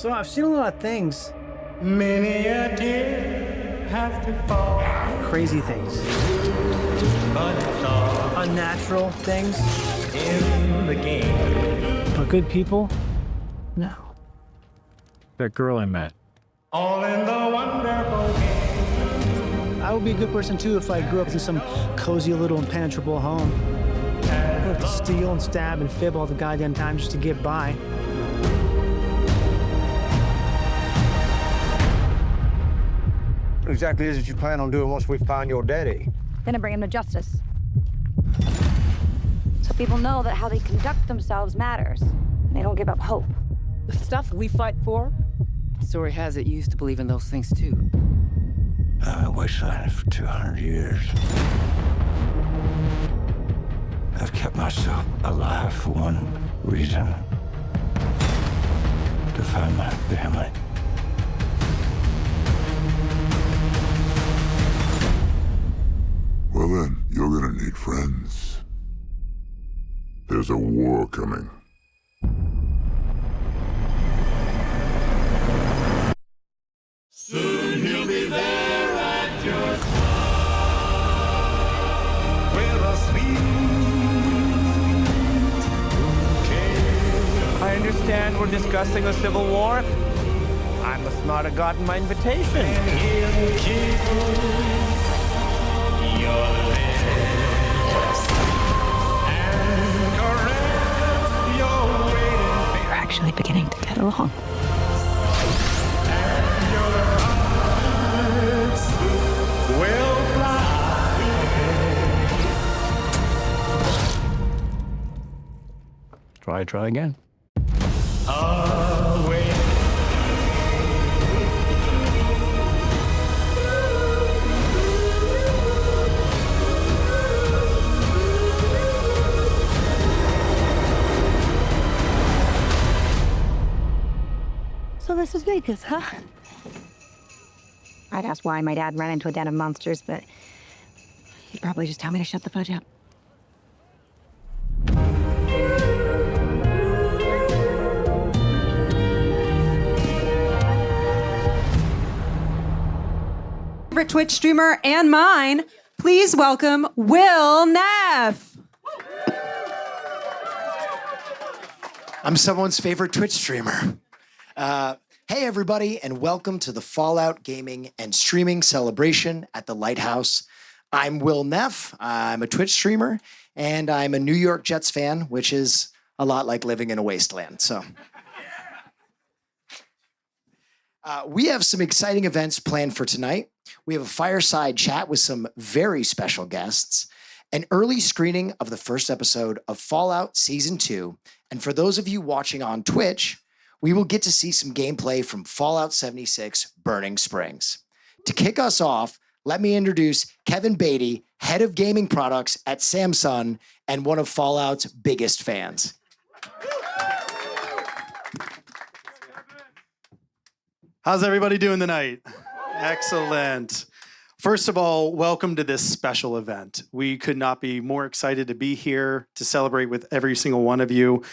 So I've seen a lot of things. Many a tear have to fall. Crazy things. But it's all Unnatural things. in the game. But good people? No. That girl I met. All in the wonderful game. I would be a good person too if I grew up in some cozy little impenetrable home. I would have to steal and stab and fib all the goddamn time just to get by. What exactly is it you plan on doing once we find your daddy? Gonna bring him to justice. So people know that how they conduct themselves matters. And they don't give up hope. The stuff we fight for, story has it you used to believe in those things too. I've been wastelanding for 200 years. I've kept myself alive for one reason. To find my family. Well then, you're gonna need friends. There's a war coming. Soon he'll be there at your side. With a sweet bouquet. I understand we're discussing the Civil War. I must not have gotten my invitation. And he'll kiss your lips and caress your waiting face. We're actually beginning to get along. And your hearts will fly. Try again. Away. So this is Vegas, huh? I'd ask why my dad ran into a den of monsters, but he'd probably just tell me to shut the fudge up. Favorite Twitch streamer and mine, please welcome Will Neff. I'm someone's favorite Twitch streamer. Hey everybody, and welcome to the Fallout Gaming and Streaming Celebration at the Lighthouse. I'm Will Neff. I'm a Twitch streamer, and I'm a New York Jets fan, which is a lot like living in a wasteland. So, we have some exciting events planned for tonight. We have a fireside chat with some very special guests, an early screening of the first episode of Fallout Season 2, and for those of you watching on Twitch, we will get to see some gameplay from Fallout 76 Burning Springs. To kick us off, let me introduce Kevin Beatty, head of gaming products at Samsung and one of Fallout's biggest fans. How's everybody doing tonight? Excellent. First of all, welcome to this special event. We could not be more excited to be here to celebrate with every single one of you.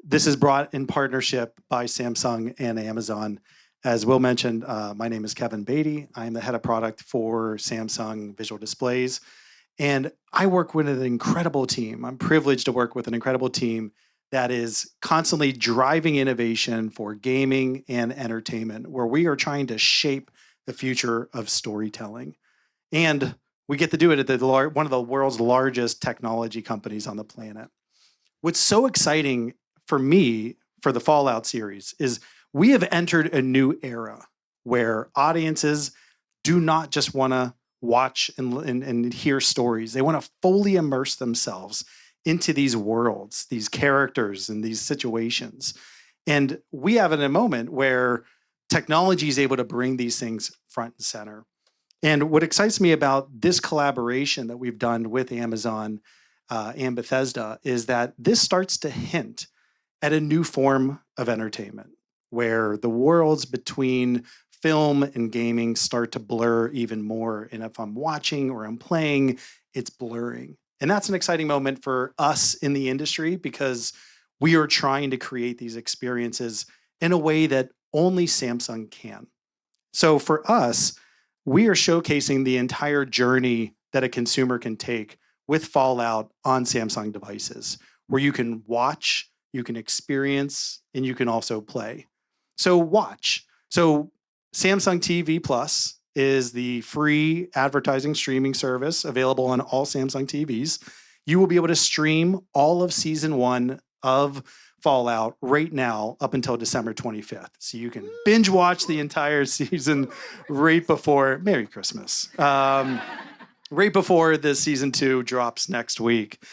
This is brought in partnership by Samsung and Amazon. As Will mentioned, my name is Kevin Beatty. I am the head of product for Samsung Visual Displays. And I work with an incredible team. I'm privileged to work with an incredible team that is constantly driving innovation for gaming and entertainment, where we are trying to shape the future of storytelling. And we get to do it at one of the world's largest technology companies on the planet. What's so exciting for me, for the Fallout series, is we have entered a new era where audiences do not just want to watch and hear stories. They want to fully immerse themselves into these worlds, these characters, and these situations. And we have in a moment where technology is able to bring these things front and center. And what excites me about this collaboration that we've done with Amazon and Bethesda is that this starts to hint at a new form of entertainment, where the worlds between film and gaming start to blur even more. And if I'm watching or I'm playing, it's blurring. And that's an exciting moment for us in the industry because we are trying to create these experiences in a way that only Samsung can. So for us, we are showcasing the entire journey that a consumer can take with Fallout on Samsung devices, where you can watch, you can experience, and you can also play. So watch. So Samsung TV Plus is the free advertising streaming service available on all Samsung TVs. You will be able to stream all of season 1 of Fallout right now up until December 25th. So you can binge watch the entire season right before, Merry Christmas, right before the season 2 drops next week.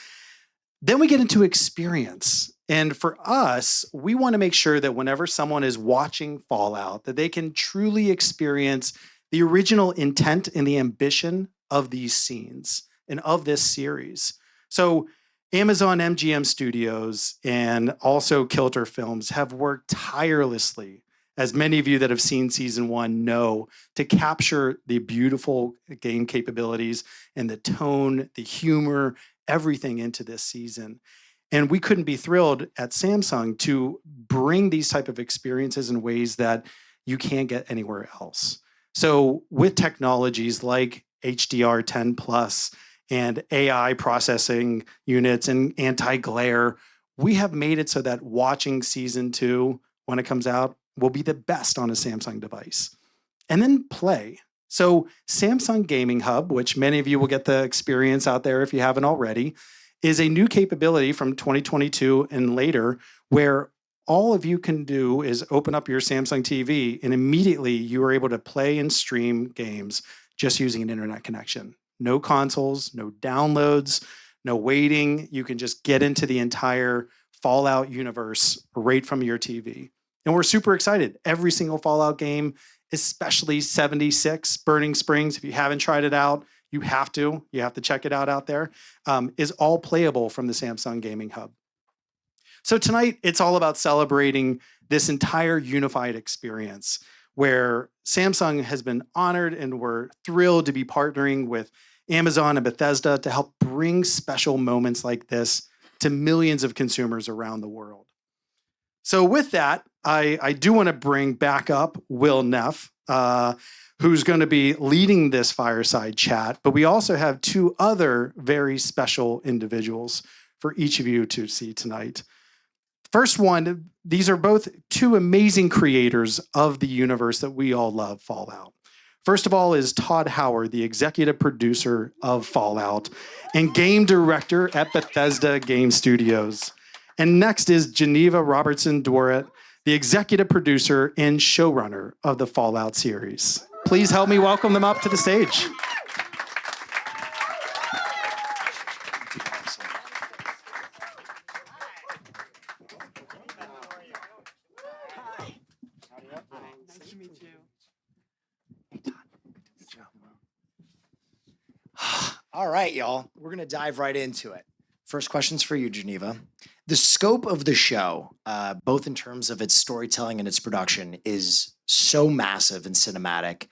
Then we get into experience. And for us, we want to make sure that whenever someone is watching Fallout, that they can truly experience the original intent and the ambition of these scenes and of this series. So Amazon MGM Studios and also Kilter Films have worked tirelessly, as many of you that have seen season 1 know, to capture the beautiful game capabilities and the tone, the humor, everything into this season. And we couldn't be thrilled at Samsung to bring these type of experiences in ways that you can't get anywhere else. So with technologies like HDR10 Plus and AI processing units and anti-glare, we have made it so that watching season 2 when it comes out will be the best on a Samsung device. And then play. So Samsung Gaming Hub, which many of you will get the experience out there if you haven't already, is a new capability from 2022 and later, where all of you can do is open up your Samsung TV and immediately you are able to play and stream games just using an internet connection. No consoles, no downloads, no waiting. You can just get into the entire Fallout universe right from your TV. And we're super excited. Every single Fallout game, especially 76 Burning Springs, if you haven't tried it out, you have to check it out there, is all playable from the Samsung Gaming Hub. So tonight, it's all about celebrating this entire unified experience where Samsung has been honored and we're thrilled to be partnering with Amazon and Bethesda to help bring special moments like this to millions of consumers around the world. So with that, I do want to bring back up Will Neff, who's going to be leading this fireside chat, but we also have 2 other very special individuals for each of you to see tonight. First one, these are both 2 amazing creators of the universe that we all love, Fallout. First of all is Todd Howard, the executive producer of Fallout and game director at Bethesda Game Studios. And next is Geneva Robertson-Dworet, the executive producer and showrunner of the Fallout series. Please help me welcome them up to the stage. Nice to meet you. Hey, Todd. Good job. All right, y'all. We're going to dive right into it. First question's for you, Geneva. The scope of the show, both in terms of its storytelling and its production, is so massive and cinematic.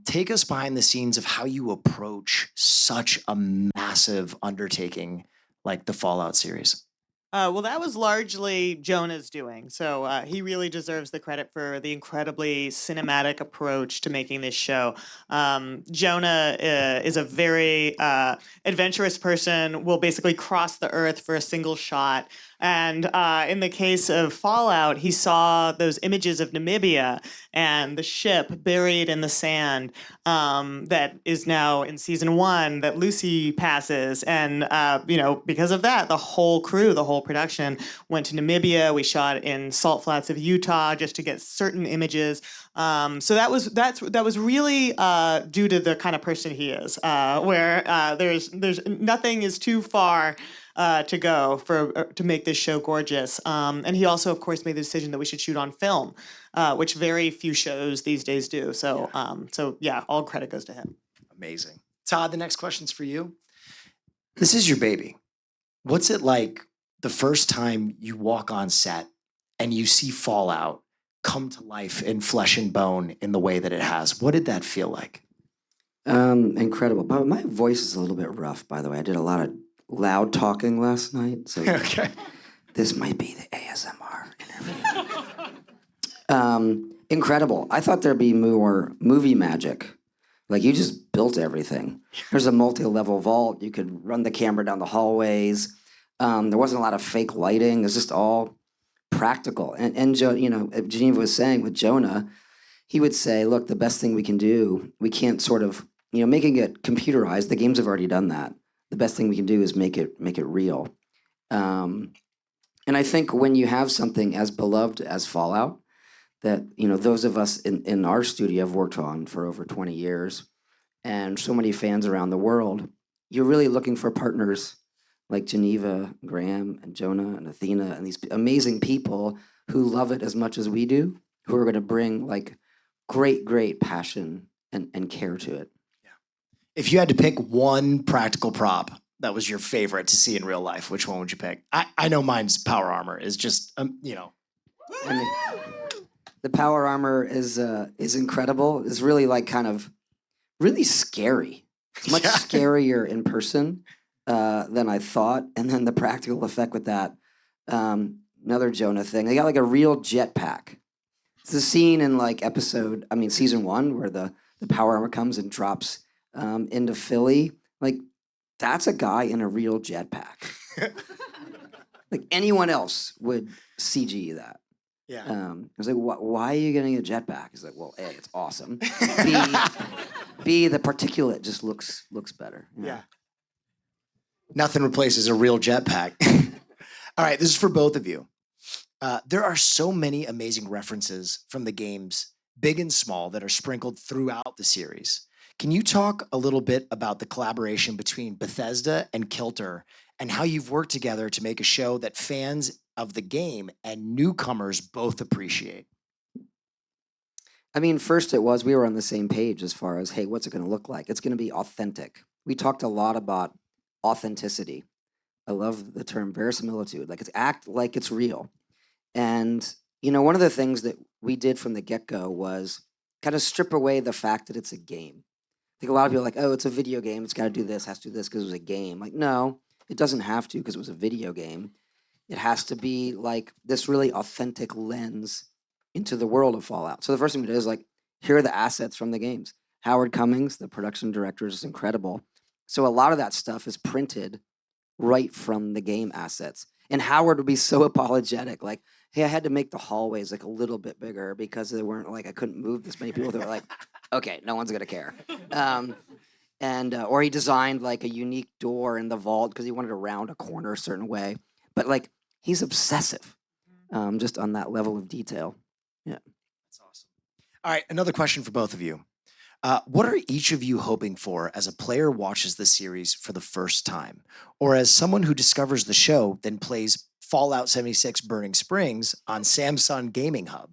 Take us behind the scenes of how you approach such a massive undertaking like the Fallout series. Well, that was largely Jonah's doing. So he really deserves the credit for the incredibly cinematic approach to making this show. Jonah is a very adventurous person, will basically cross the earth for a single shot. And in the case of Fallout, he saw those images of Namibia and the ship buried in the sand that is now in season 1 that Lucy passes. And, because of that, the whole crew, the whole production went to Namibia. We shot in salt flats of Utah just to get certain images. So that was really due to the kind of person he is, where there's nothing is too far to go to make this show gorgeous. And he also, of course, made the decision that we should shoot on film, which very few shows these days do. So, all credit goes to him. Amazing. Todd, the next question's for you. This is your baby. What's it like the first time you walk on set and you see Fallout come to life in flesh and bone in the way that it has? What did that feel like? Incredible. But my voice is a little bit rough, by the way. I did a lot of loud talking last night, so Okay. this might be the ASMR interview. Incredible. I thought there'd be more movie magic. Like you just built everything. There's a multi-level vault. You could run the camera down the hallways. There wasn't a lot of fake lighting. It was just all practical. And Geneva was saying with Jonah, he would say, look, the best thing we can do, we can't sort of, making it computerized. The games have already done that. The best thing we can do is make it real. And I think when you have something as beloved as Fallout, that those of us in our studio have worked on for over 20 years, and so many fans around the world, you're really looking for partners like Geneva, Graham, and Jonah, and Athena, and these amazing people who love it as much as we do, who are going to bring like great passion and care to it. If you had to pick one practical prop that was your favorite to see in real life, which one would you pick? I know mine's power armor is just, I mean, the power armor is incredible. It's really like kind of really scary. It's much scarier in person than I thought. And then the practical effect with that, another Jonah thing. They got like a real jetpack. It's the scene in like season 1 where the power armor comes and drops into Philly. Like that's a guy in a real jetpack. Like anyone else would CG that. Yeah. I was like, why are you getting a jetpack? He's like, well, A, it's awesome. B, the particulate just looks better. Yeah. Nothing replaces a real jetpack. All right, this is for both of you. There are so many amazing references from the games, big and small, that are sprinkled throughout the series. Can you talk a little bit about the collaboration between Bethesda and Kilter and how you've worked together to make a show that fans of the game and newcomers both appreciate? I mean, first we were on the same page as far as, hey, what's it going to look like? It's going to be authentic. We talked a lot about authenticity. I love the term verisimilitude. Like it's act like it's real. And, one of the things that we did from the get-go was kind of strip away the fact that it's a game. I think a lot of people are like, oh, it's a video game. It's got to do this, has to do this because it was a game. Like, no, it doesn't have to because it was a video game. It has to be like this really authentic lens into the world of Fallout. So the first thing we did is like, here are the assets from the games. Howard Cummings, the production director, is incredible. So a lot of that stuff is printed right from the game assets. And Howard would be so apologetic, like, hey, I had to make the hallways like a little bit bigger because they weren't like, I couldn't move this many people. They were like, okay, no one's gonna care. Or he designed like a unique door in the vault because he wanted to round a corner a certain way. But like, he's obsessive, just on that level of detail. Yeah. That's awesome. All right, another question for both of you. What are each of you hoping for as a player watches the series for the first time? Or as someone who discovers the show, then plays Fallout 76 Burning Springs on Samsung Gaming Hub?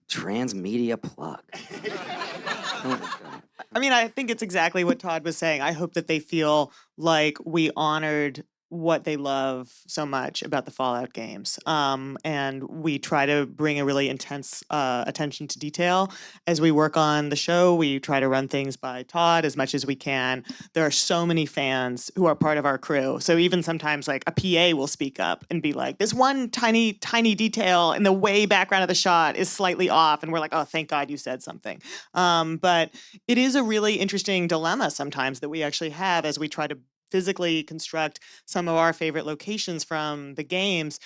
Transmedia plug. Oh my God. I mean, I think it's exactly what Todd was saying. I hope that they feel like we honored what they love so much about the Fallout games. And we try to bring a really intense attention to detail. As we work on the show, we try to run things by Todd as much as we can. There are so many fans who are part of our crew. So even sometimes like a PA will speak up and be like, this one tiny detail in the way background of the shot is slightly off. And we're like, oh, thank God you said something. But it is a really interesting dilemma sometimes that we actually have as we try to physically construct some of our favorite locations from the games,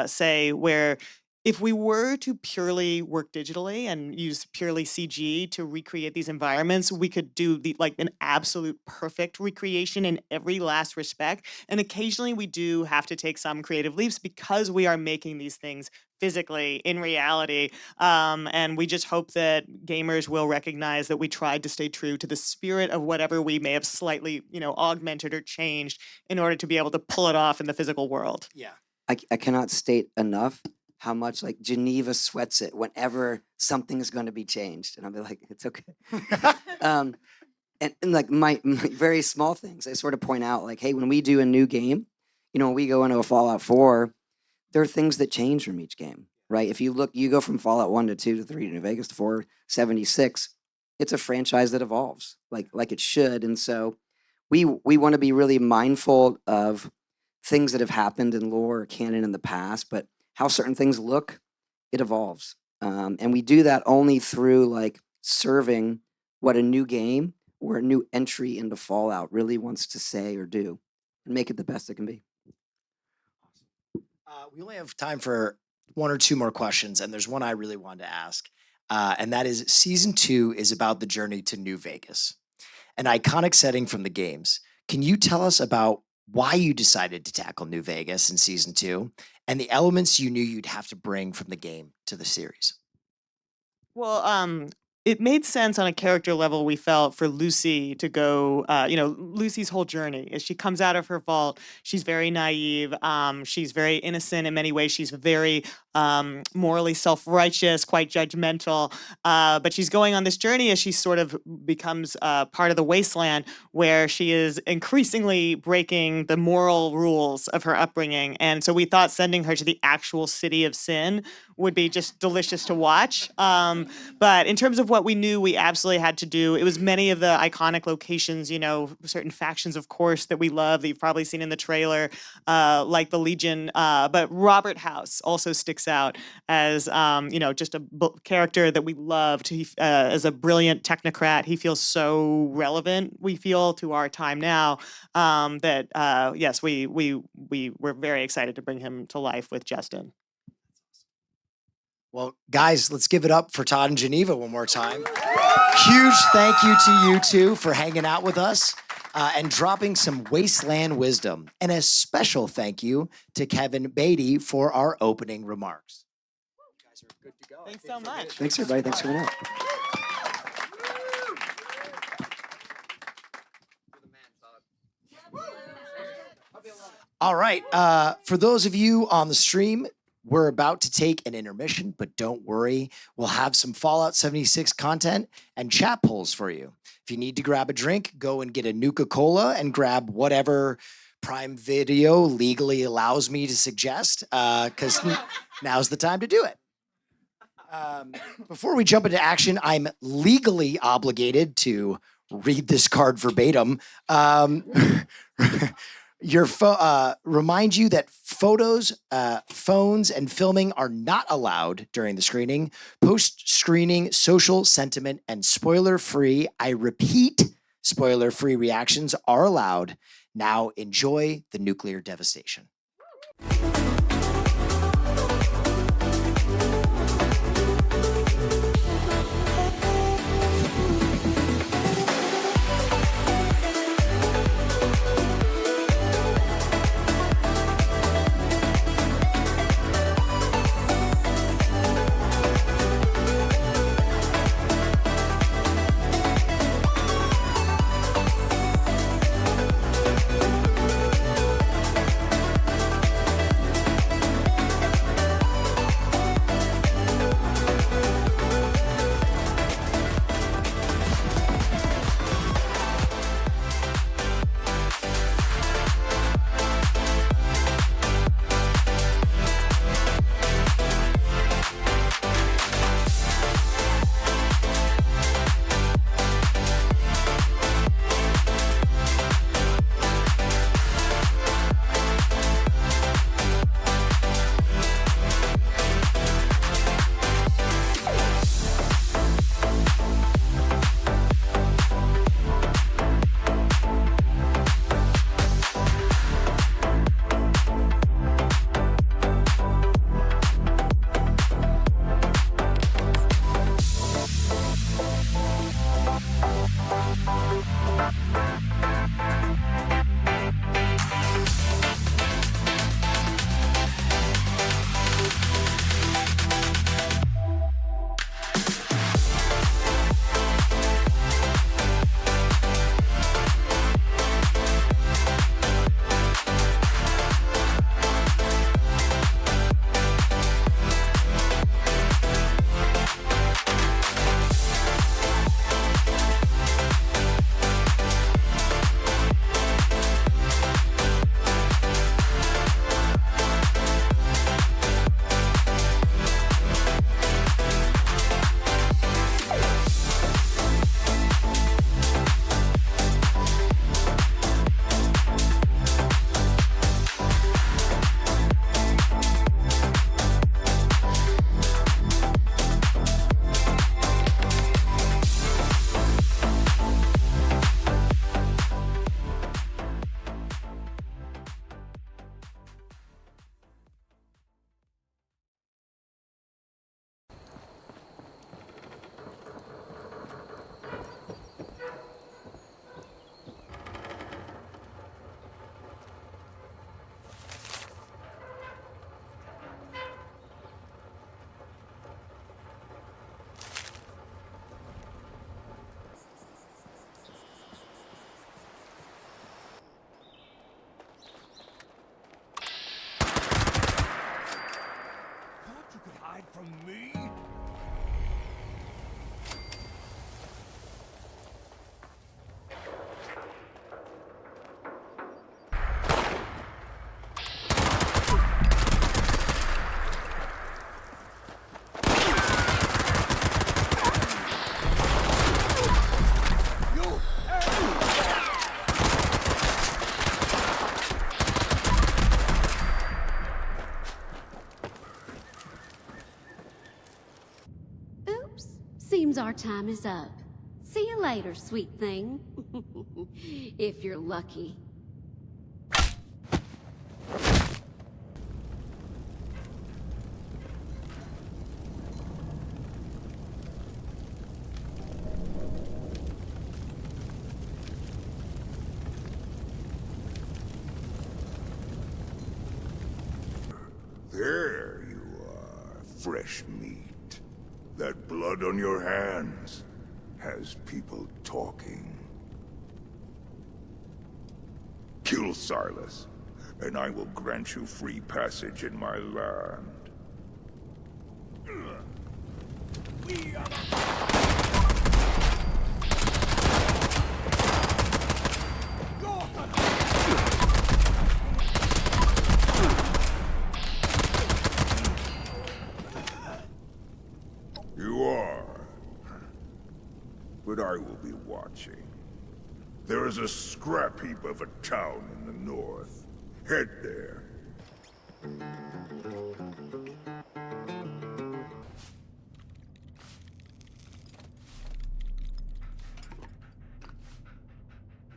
say where if we were to purely work digitally and use purely CG to recreate these environments, we could do an absolute perfect recreation in every last respect. And occasionally we do have to take some creative leaps because we are making these things physically in reality. And we just hope that gamers will recognize that we tried to stay true to the spirit of whatever we may have slightly, augmented or changed in order to be able to pull it off in the physical world. Yeah. I cannot state enough how much like Geneva sweats it whenever something is going to be changed. And I'll be like, it's okay. And like my very small things, I sort of point out like, hey, when we do a new game, when we go into a Fallout 4, there are things that change from each game, right? If you look, you go from Fallout 1 to 2 to 3 to New Vegas to 4, 76, it's a franchise that evolves like it should. And so we want to be really mindful of things that have happened in lore or canon in the past, but how certain things look, it evolves. And we do that only through like serving what a new game or a new entry into Fallout really wants to say or do and make it the best it can be. We only have time for one or two more questions, and there's one I really wanted to ask. And that is season 2 is about the journey to New Vegas, an iconic setting from the games. Can you tell us about why you decided to tackle New Vegas in season 2 and the elements you knew you'd have to bring from the game to the series? Well, it made sense on a character level, we felt, for Lucy to go, Lucy's whole journey. As she comes out of her vault, she's very naive. She's very innocent in many ways. She's very morally self-righteous, quite judgmental. But she's going on this journey as she sort of becomes part of the wasteland where she is increasingly breaking the moral rules of her upbringing. And so we thought sending her to the actual city of sin would be just delicious to watch. But in terms of what we knew we absolutely had to do, it was many of the iconic locations, certain factions, of course, that we love, that you've probably seen in the trailer, like the Legion. But Robert House also sticks out as, just a character that we loved. He, as a brilliant technocrat, he feels so relevant, we feel, to our time now, that, yes, we were very excited to bring him to life with Justin. Well, guys, let's give it up for Todd and Geneva one more time. Huge thank you to you two for hanging out with us and dropping some wasteland wisdom. And a special thank you to Kevin Beatty for our opening remarks. You guys are good to go. Thanks so much. Thanks, everybody. Thanks for coming out. All right. For those of you on the stream, we're about to take an intermission, but don't worry. We'll have some Fallout 76 content and chat polls for you. If you need to grab a drink, go and get a Nuka-Cola and grab whatever Prime Video legally allows me to suggest, because now's the time to do it. Before we jump into action, I'm legally obligated to read this card verbatim. Remind you that photos, phones, and filming are not allowed during the screening. Post-screening social sentiment and spoiler-free, I repeat, spoiler-free reactions are allowed. Now enjoy the nuclear devastation. seems our time is up. See you later, sweet thing. If you're lucky. There you are, fresh meat. That blood on your hands has people talking. Kill Silas, and I will grant you free passage in my land. You are. But I will be watching. There is a scrap heap of a town in the north. Head there.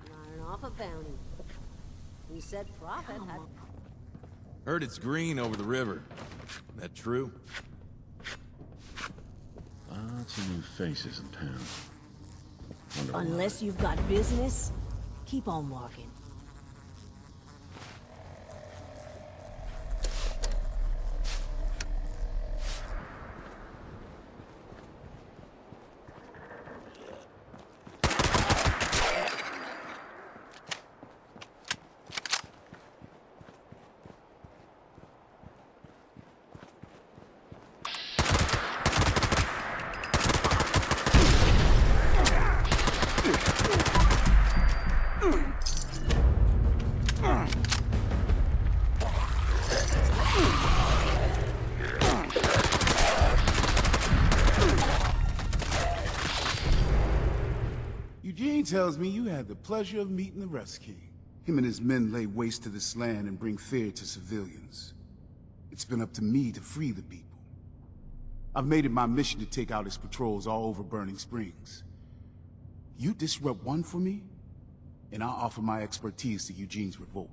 Not off a bounty. We said Prophet had... Heard it's green over the river. That true? Lots of new faces in town. Wonder why. Unless you've got business, keep on walking. Eugene tells me you had the pleasure of meeting the Rust King. Him and his men lay waste to this land and bring fear to civilians. It's been up to me to free the people. I've made it my mission to take out his patrols all over Burning Springs. You disrupt one for me, and I'll offer my expertise to Eugene's revolt.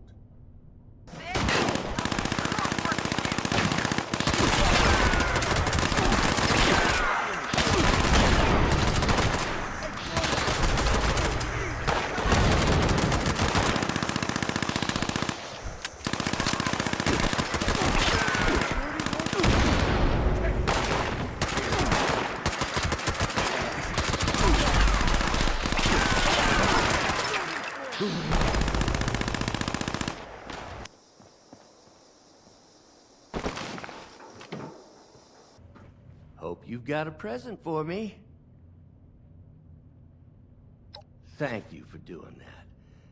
Hope you've got a present for me. Thank you for doing that.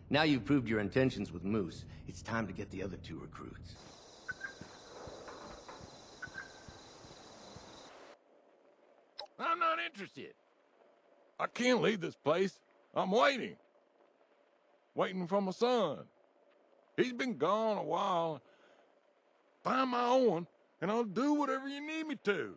Now you've proved your intentions with Moose, it's time to get the other two recruits. I'm not interested. I can't leave this place. I'm waiting. Waiting for my son. He's been gone a while. Find my own, and I'll do whatever you need me to.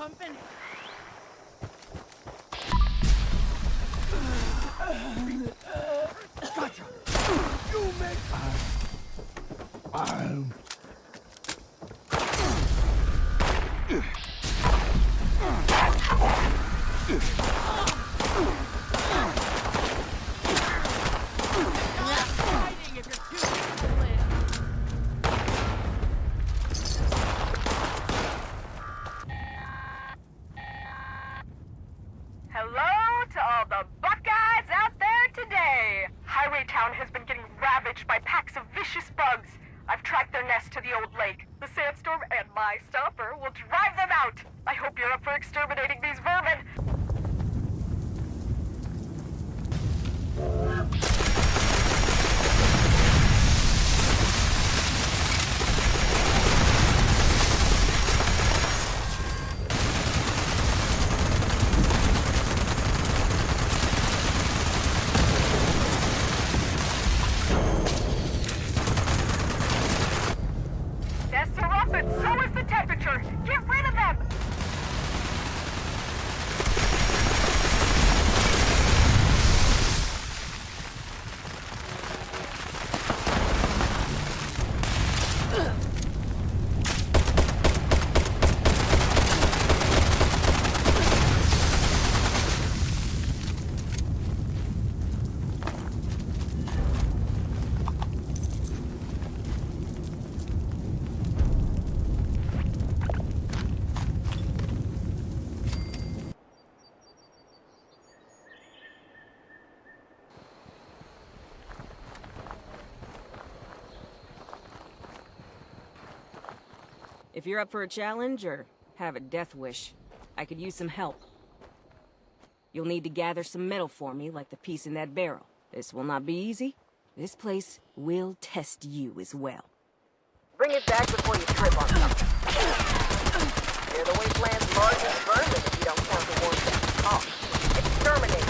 pumping. Gotcha! You make... Hello to all the Buckeyes out there today! Highway Town has been getting ravaged by packs of vicious bugs. I've tracked their nest to the old lake. The sandstorm and my stopper will drive them out. I hope you're up for exterminating these vermin. Tests are up and so is the temperature. Get rid of them! If you're up for a challenge or have a death wish, I could use some help. You'll need to gather some metal for me, like the piece in that barrel. This will not be easy. This place will test you as well. Bring it back before you trip on something. They're the wasteland's largest vermin if you don't count the ones that talk. Exterminate.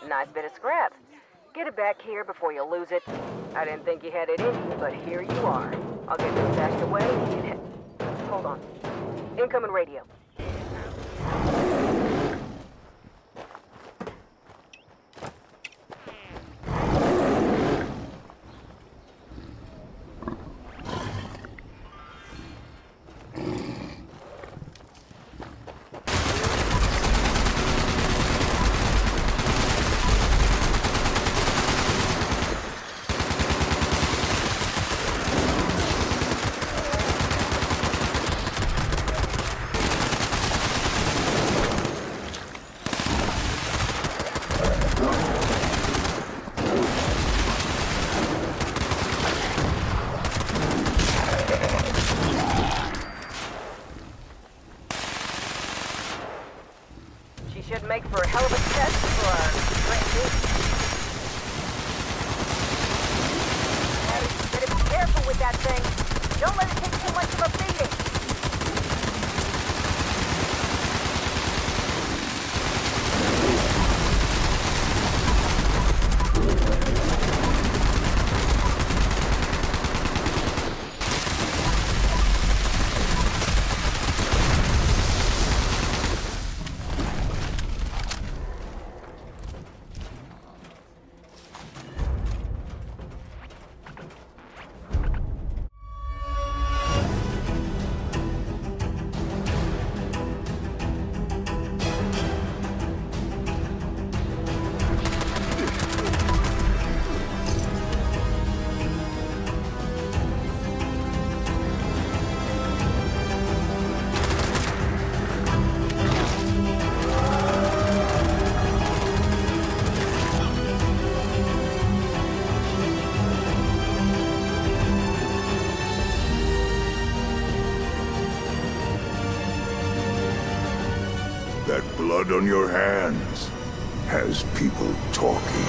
Nice bit of scrap. Get it back here before you lose it. I didn't think you had it in you, but here you are. I'll get this stashed away and... Hold on. Incoming radio. Should make for a hell of a test for our great news. Better be careful with that thing. Don't let it take too much of a beating. That blood on your hands has people talking.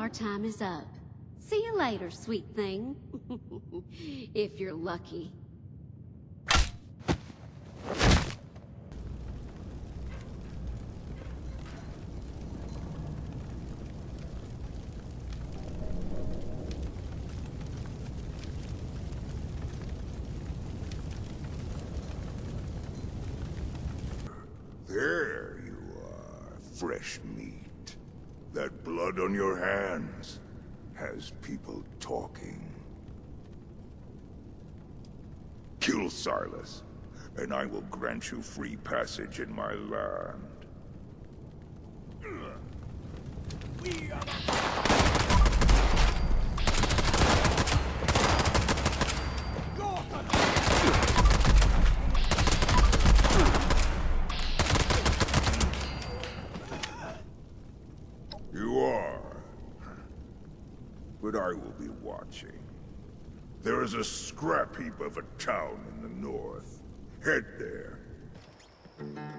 our time is up. See you later, sweet thing. If you're lucky. There you are, fresh meat. That blood on your hands has people talking. Kill Silas, and I will grant you free passage in my land. You are. But I will be watching. There is a scrap heap of a town in the north. Head there. Iron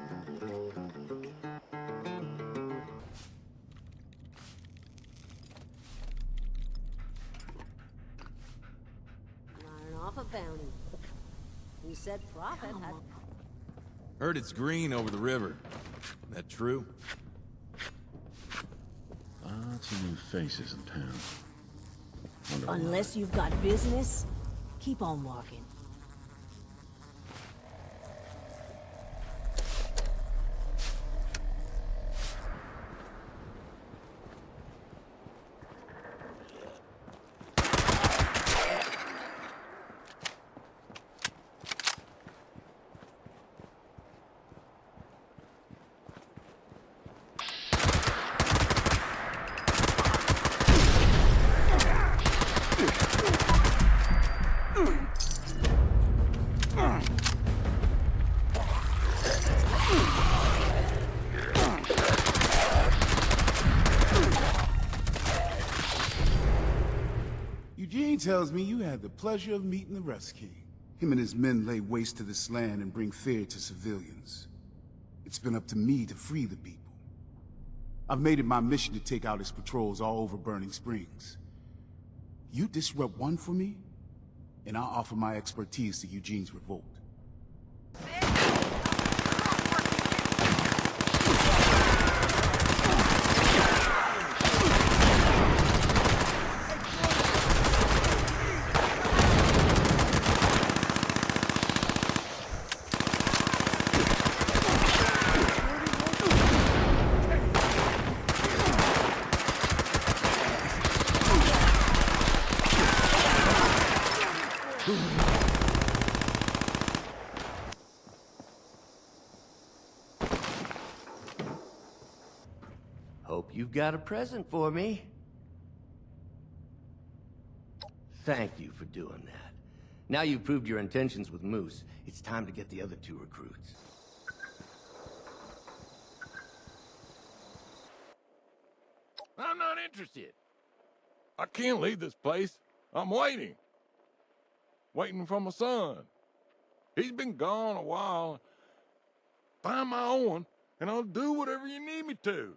off a bounty. We said profit had... Heard it's green over the river. That true? Lots of new faces in town. Wonder Unless you've got business, keep on walking. Eugene tells me you had the pleasure of meeting the Rust King. Him and his men lay waste to this land and bring fear to civilians. It's been up to me to free the people. I've made it my mission to take out his patrols all over Burning Springs. You disrupt one for me, and I'll offer my expertise to Eugene's revolt. Hope you've got a present for me. Thank you for doing that. Now you've proved your intentions with Moose, it's time to get the other two recruits. I'm not interested. I can't leave this place. I'm waiting. Waiting for my son. He's been gone a while. Find my own, and I'll do whatever you need me to.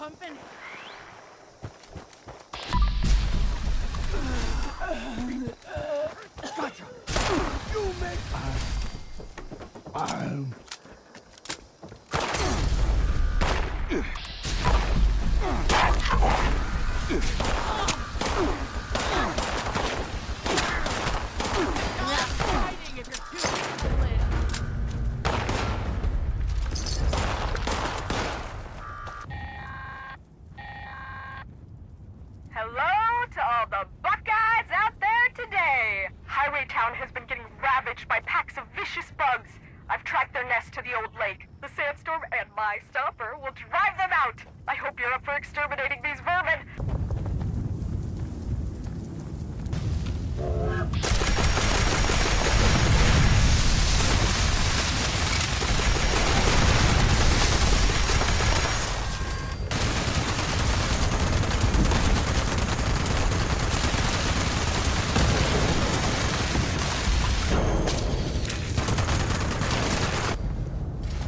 pumping. Gotcha. You make. Hello to all the Buckeyes out there today. Highway Town has been getting ravaged by packs of vicious bugs. I've tracked their nest to the old lake. The sandstorm and my stomper will drive them out. I hope you're up for exterminating these vermin.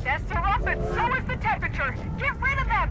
Nests are up and so is the temperature. Get rid of them!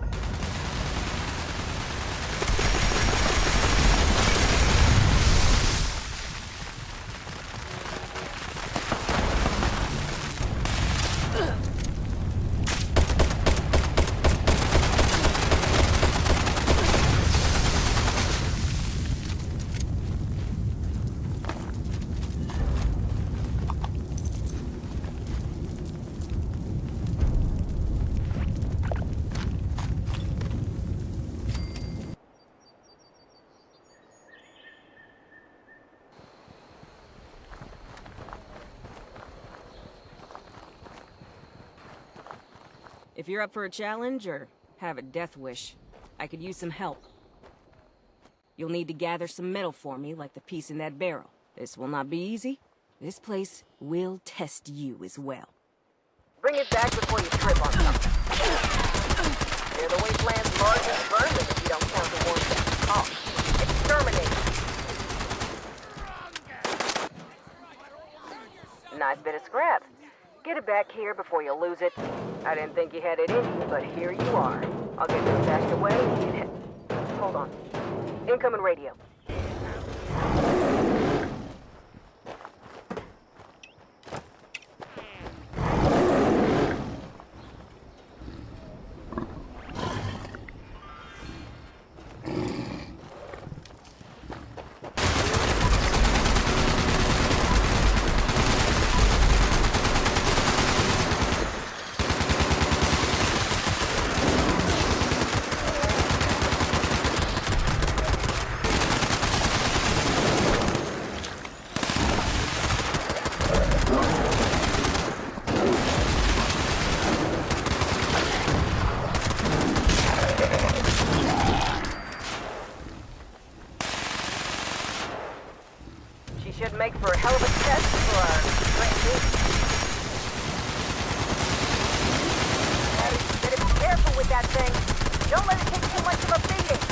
If you're up for a challenge or have a death wish, I could use some help. You'll need to gather some metal for me, like the piece in that barrel. This will not be easy. This place will test you as well. Bring it back before you trip on something. Clear the wasteland's largest vermin if you don't count the ones that cost. Exterminate. Nice bit of scrap. Get it back here before you lose it. I didn't think you had it in you, but here you are. I'll get this stashed away and hold on. Incoming radio. Should make for a hell of a test for our great news. Hey, better be careful with that thing. Don't let it take too much of a beating.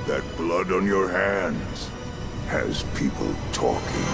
That blood on your hands has people talking.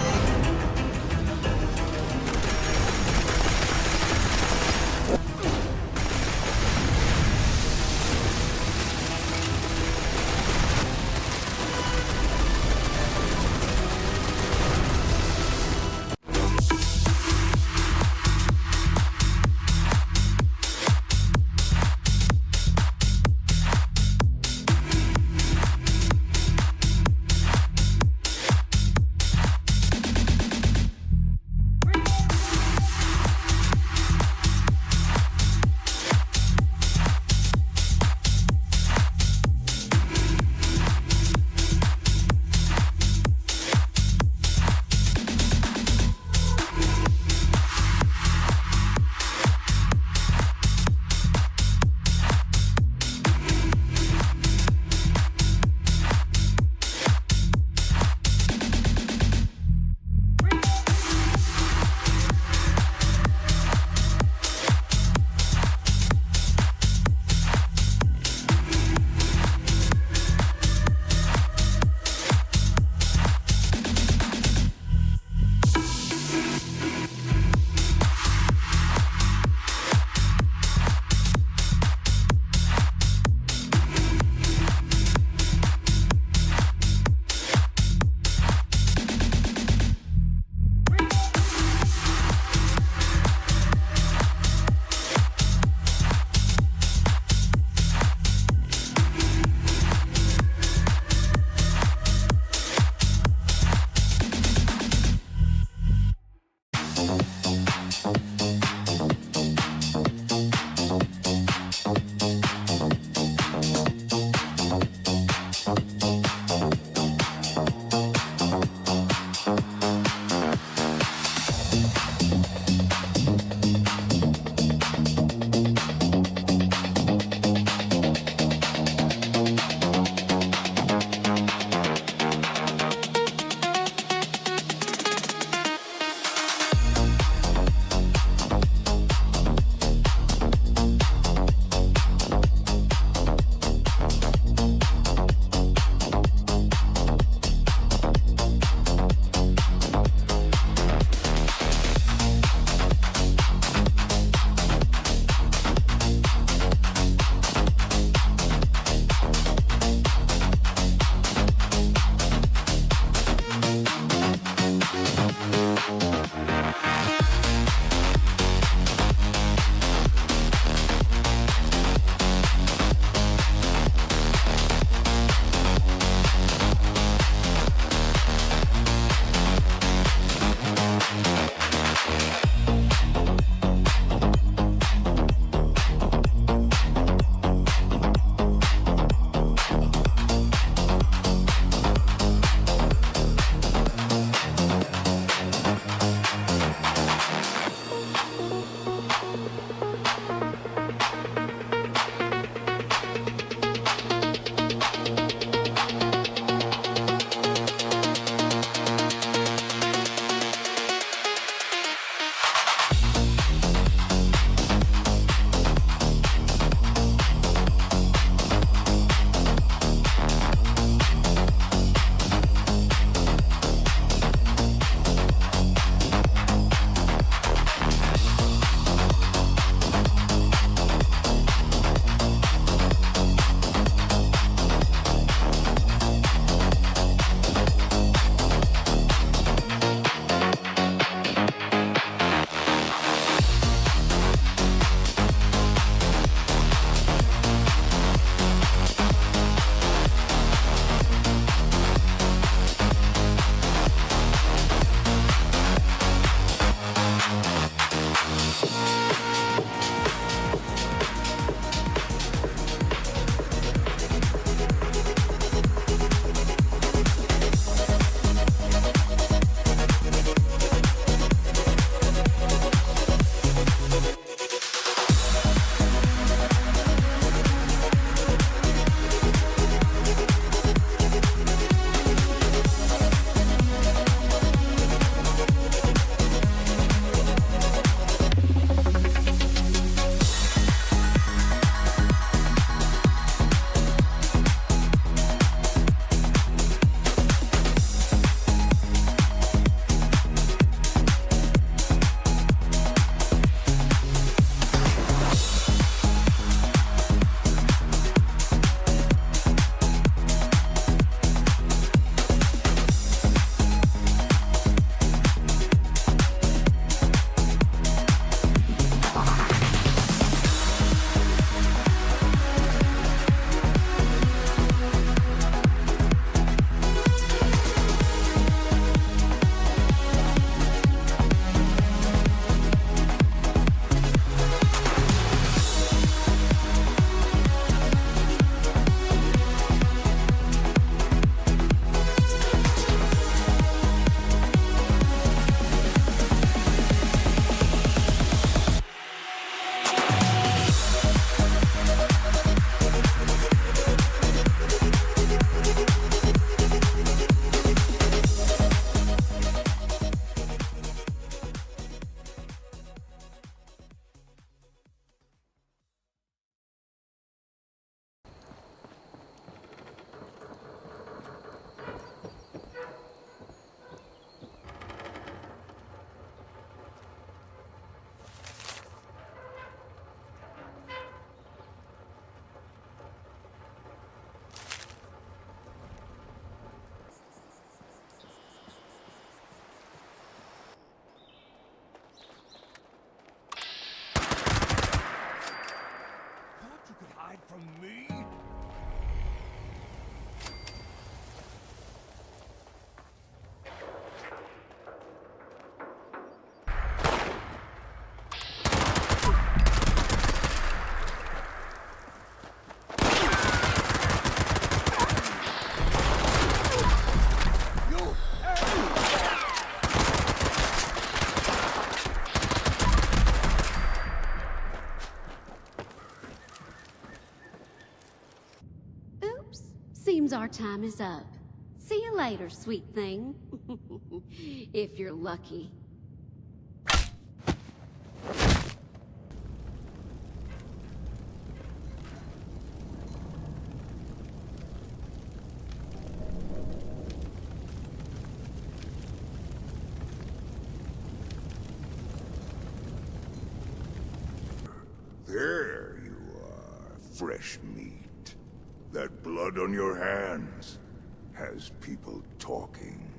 our time is up. See you later, sweet thing. If you're lucky. There you are, fresh meat. That blood on your hands has people talking.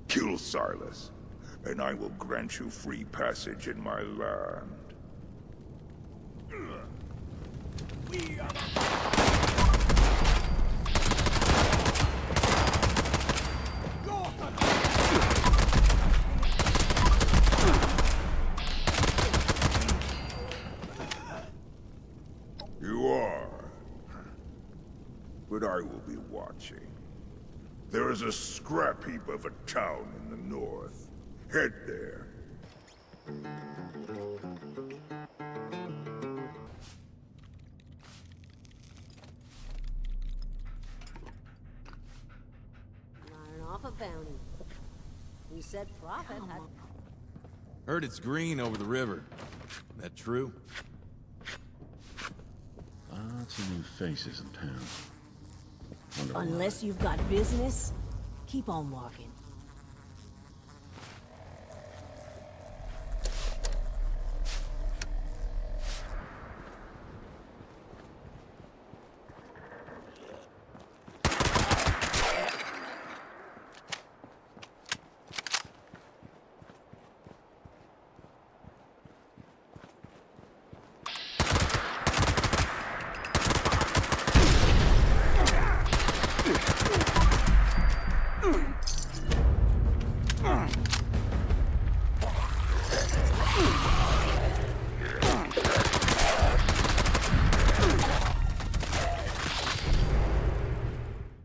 Kill Silas, and I will grant you free passage in my land. You are. But I will be watching. There is a scrap heap of a town in the north. Head there. Iron off a bounty. You said profit. Heard it's green over the river. That true? Lots of new faces in town. Wonder why. Unless you've got business, keep on walking.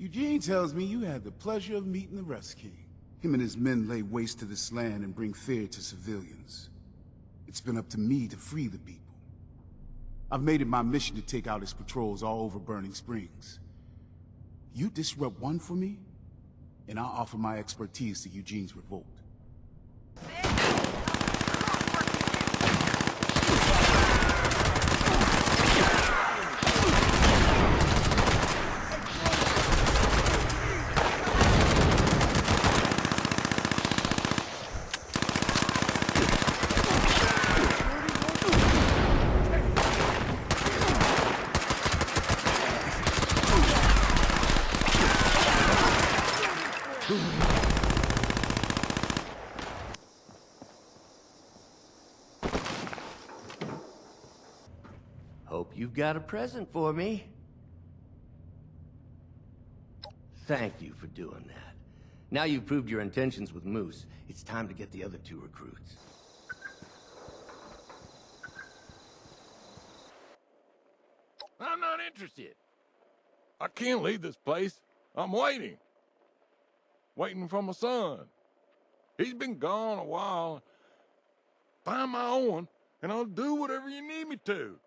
Eugene tells me you had the pleasure of meeting the Rest King. Him and his men lay waste to this land and bring fear to civilians. It's been up to me to free the people. I've made it my mission to take out his patrols all over Burning Springs. You disrupt one for me, and I'll offer my expertise to Eugene's revolt. Hope you've got a present for me. Thank you for doing that. Now you've proved your intentions with Moose, it's time to get the other two recruits. I'm not interested. I can't leave this place. I'm waiting. Waiting for my son. He's been gone a while. Find my own, and I'll do whatever you need me to.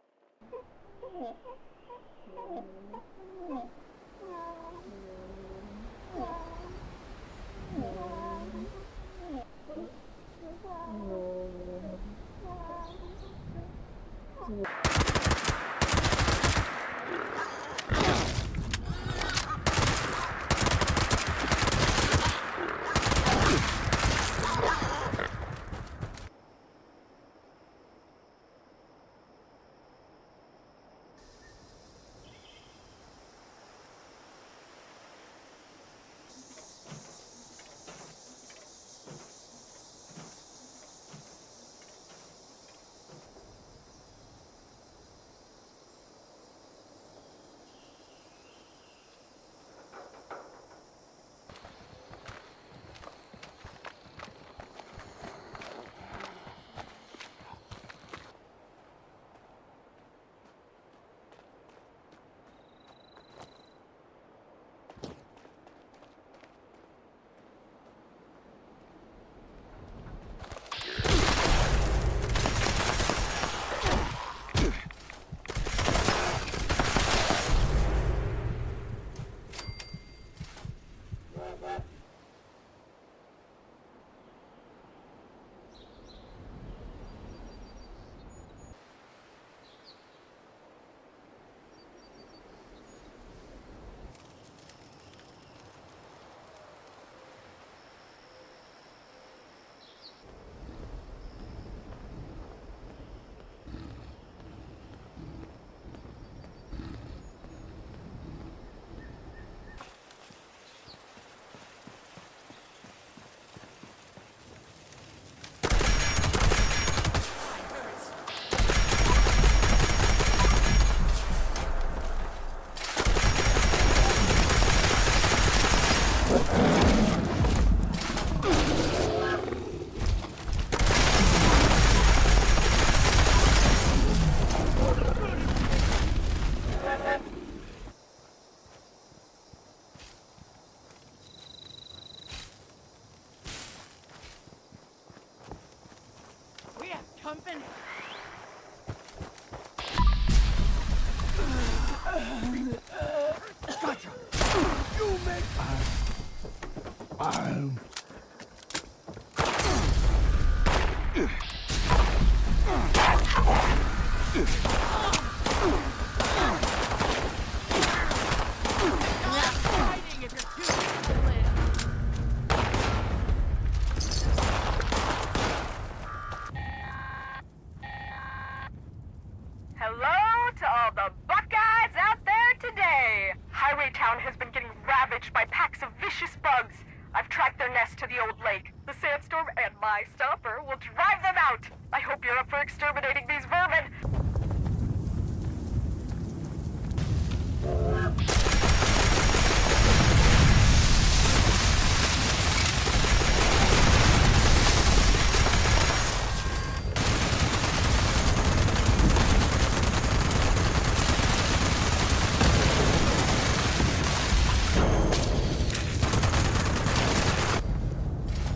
pumping. Gotcha. You make. Hello to all the Buckeyes out there today. Highway Town has been getting ravaged by packs of vicious bugs. I've tracked their nest to the old lake. The sandstorm and my stomper will drive them out. I hope you're up for exterminating these vermin.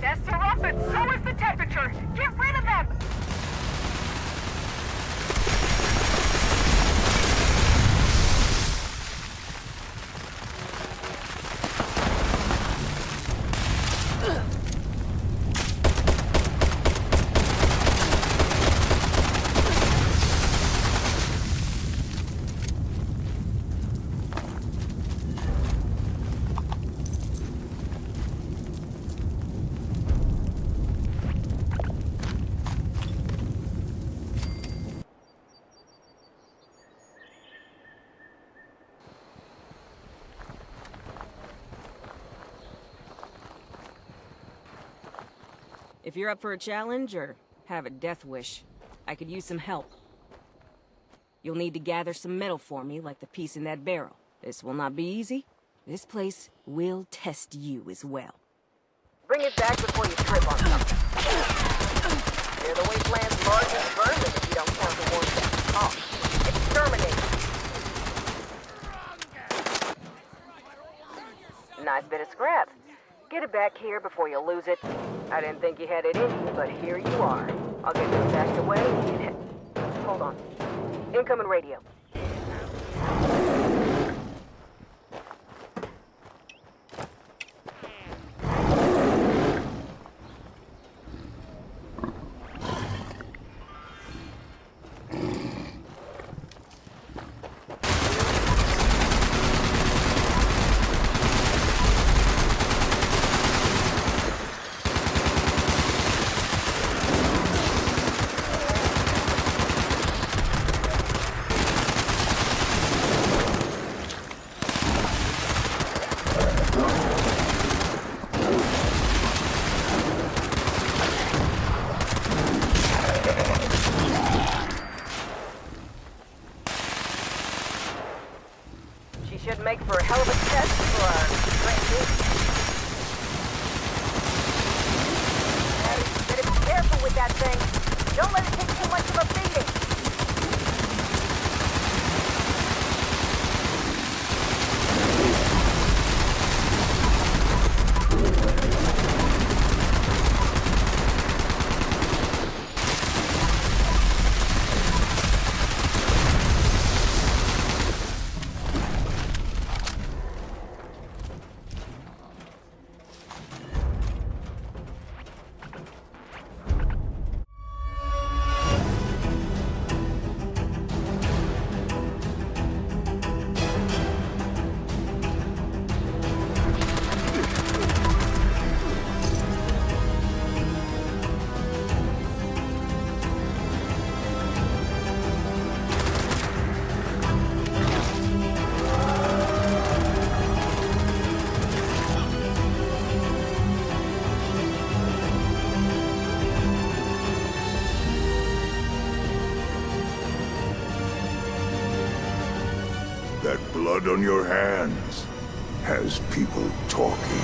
Nests are up and so is the temperature. Get rid of them! If you're up for a challenge or have a death wish, I could use some help. You'll need to gather some metal for me, like the piece in that barrel. This will not be easy. This place will test you as well. Bring it back before you trip on something. They're the wasteland's largest vermin if you don't count the ones that talk. Exterminate. Nice bit of scrap. Get it back here before you lose it. I didn't think you had it in you, but here you are. I'll get this stashed away and... Hold on. Incoming radio. Should make for a hell of a test for our great news. Hey, better be careful with that thing. Don't let it take too much of a beating. That blood on your hands has people talking.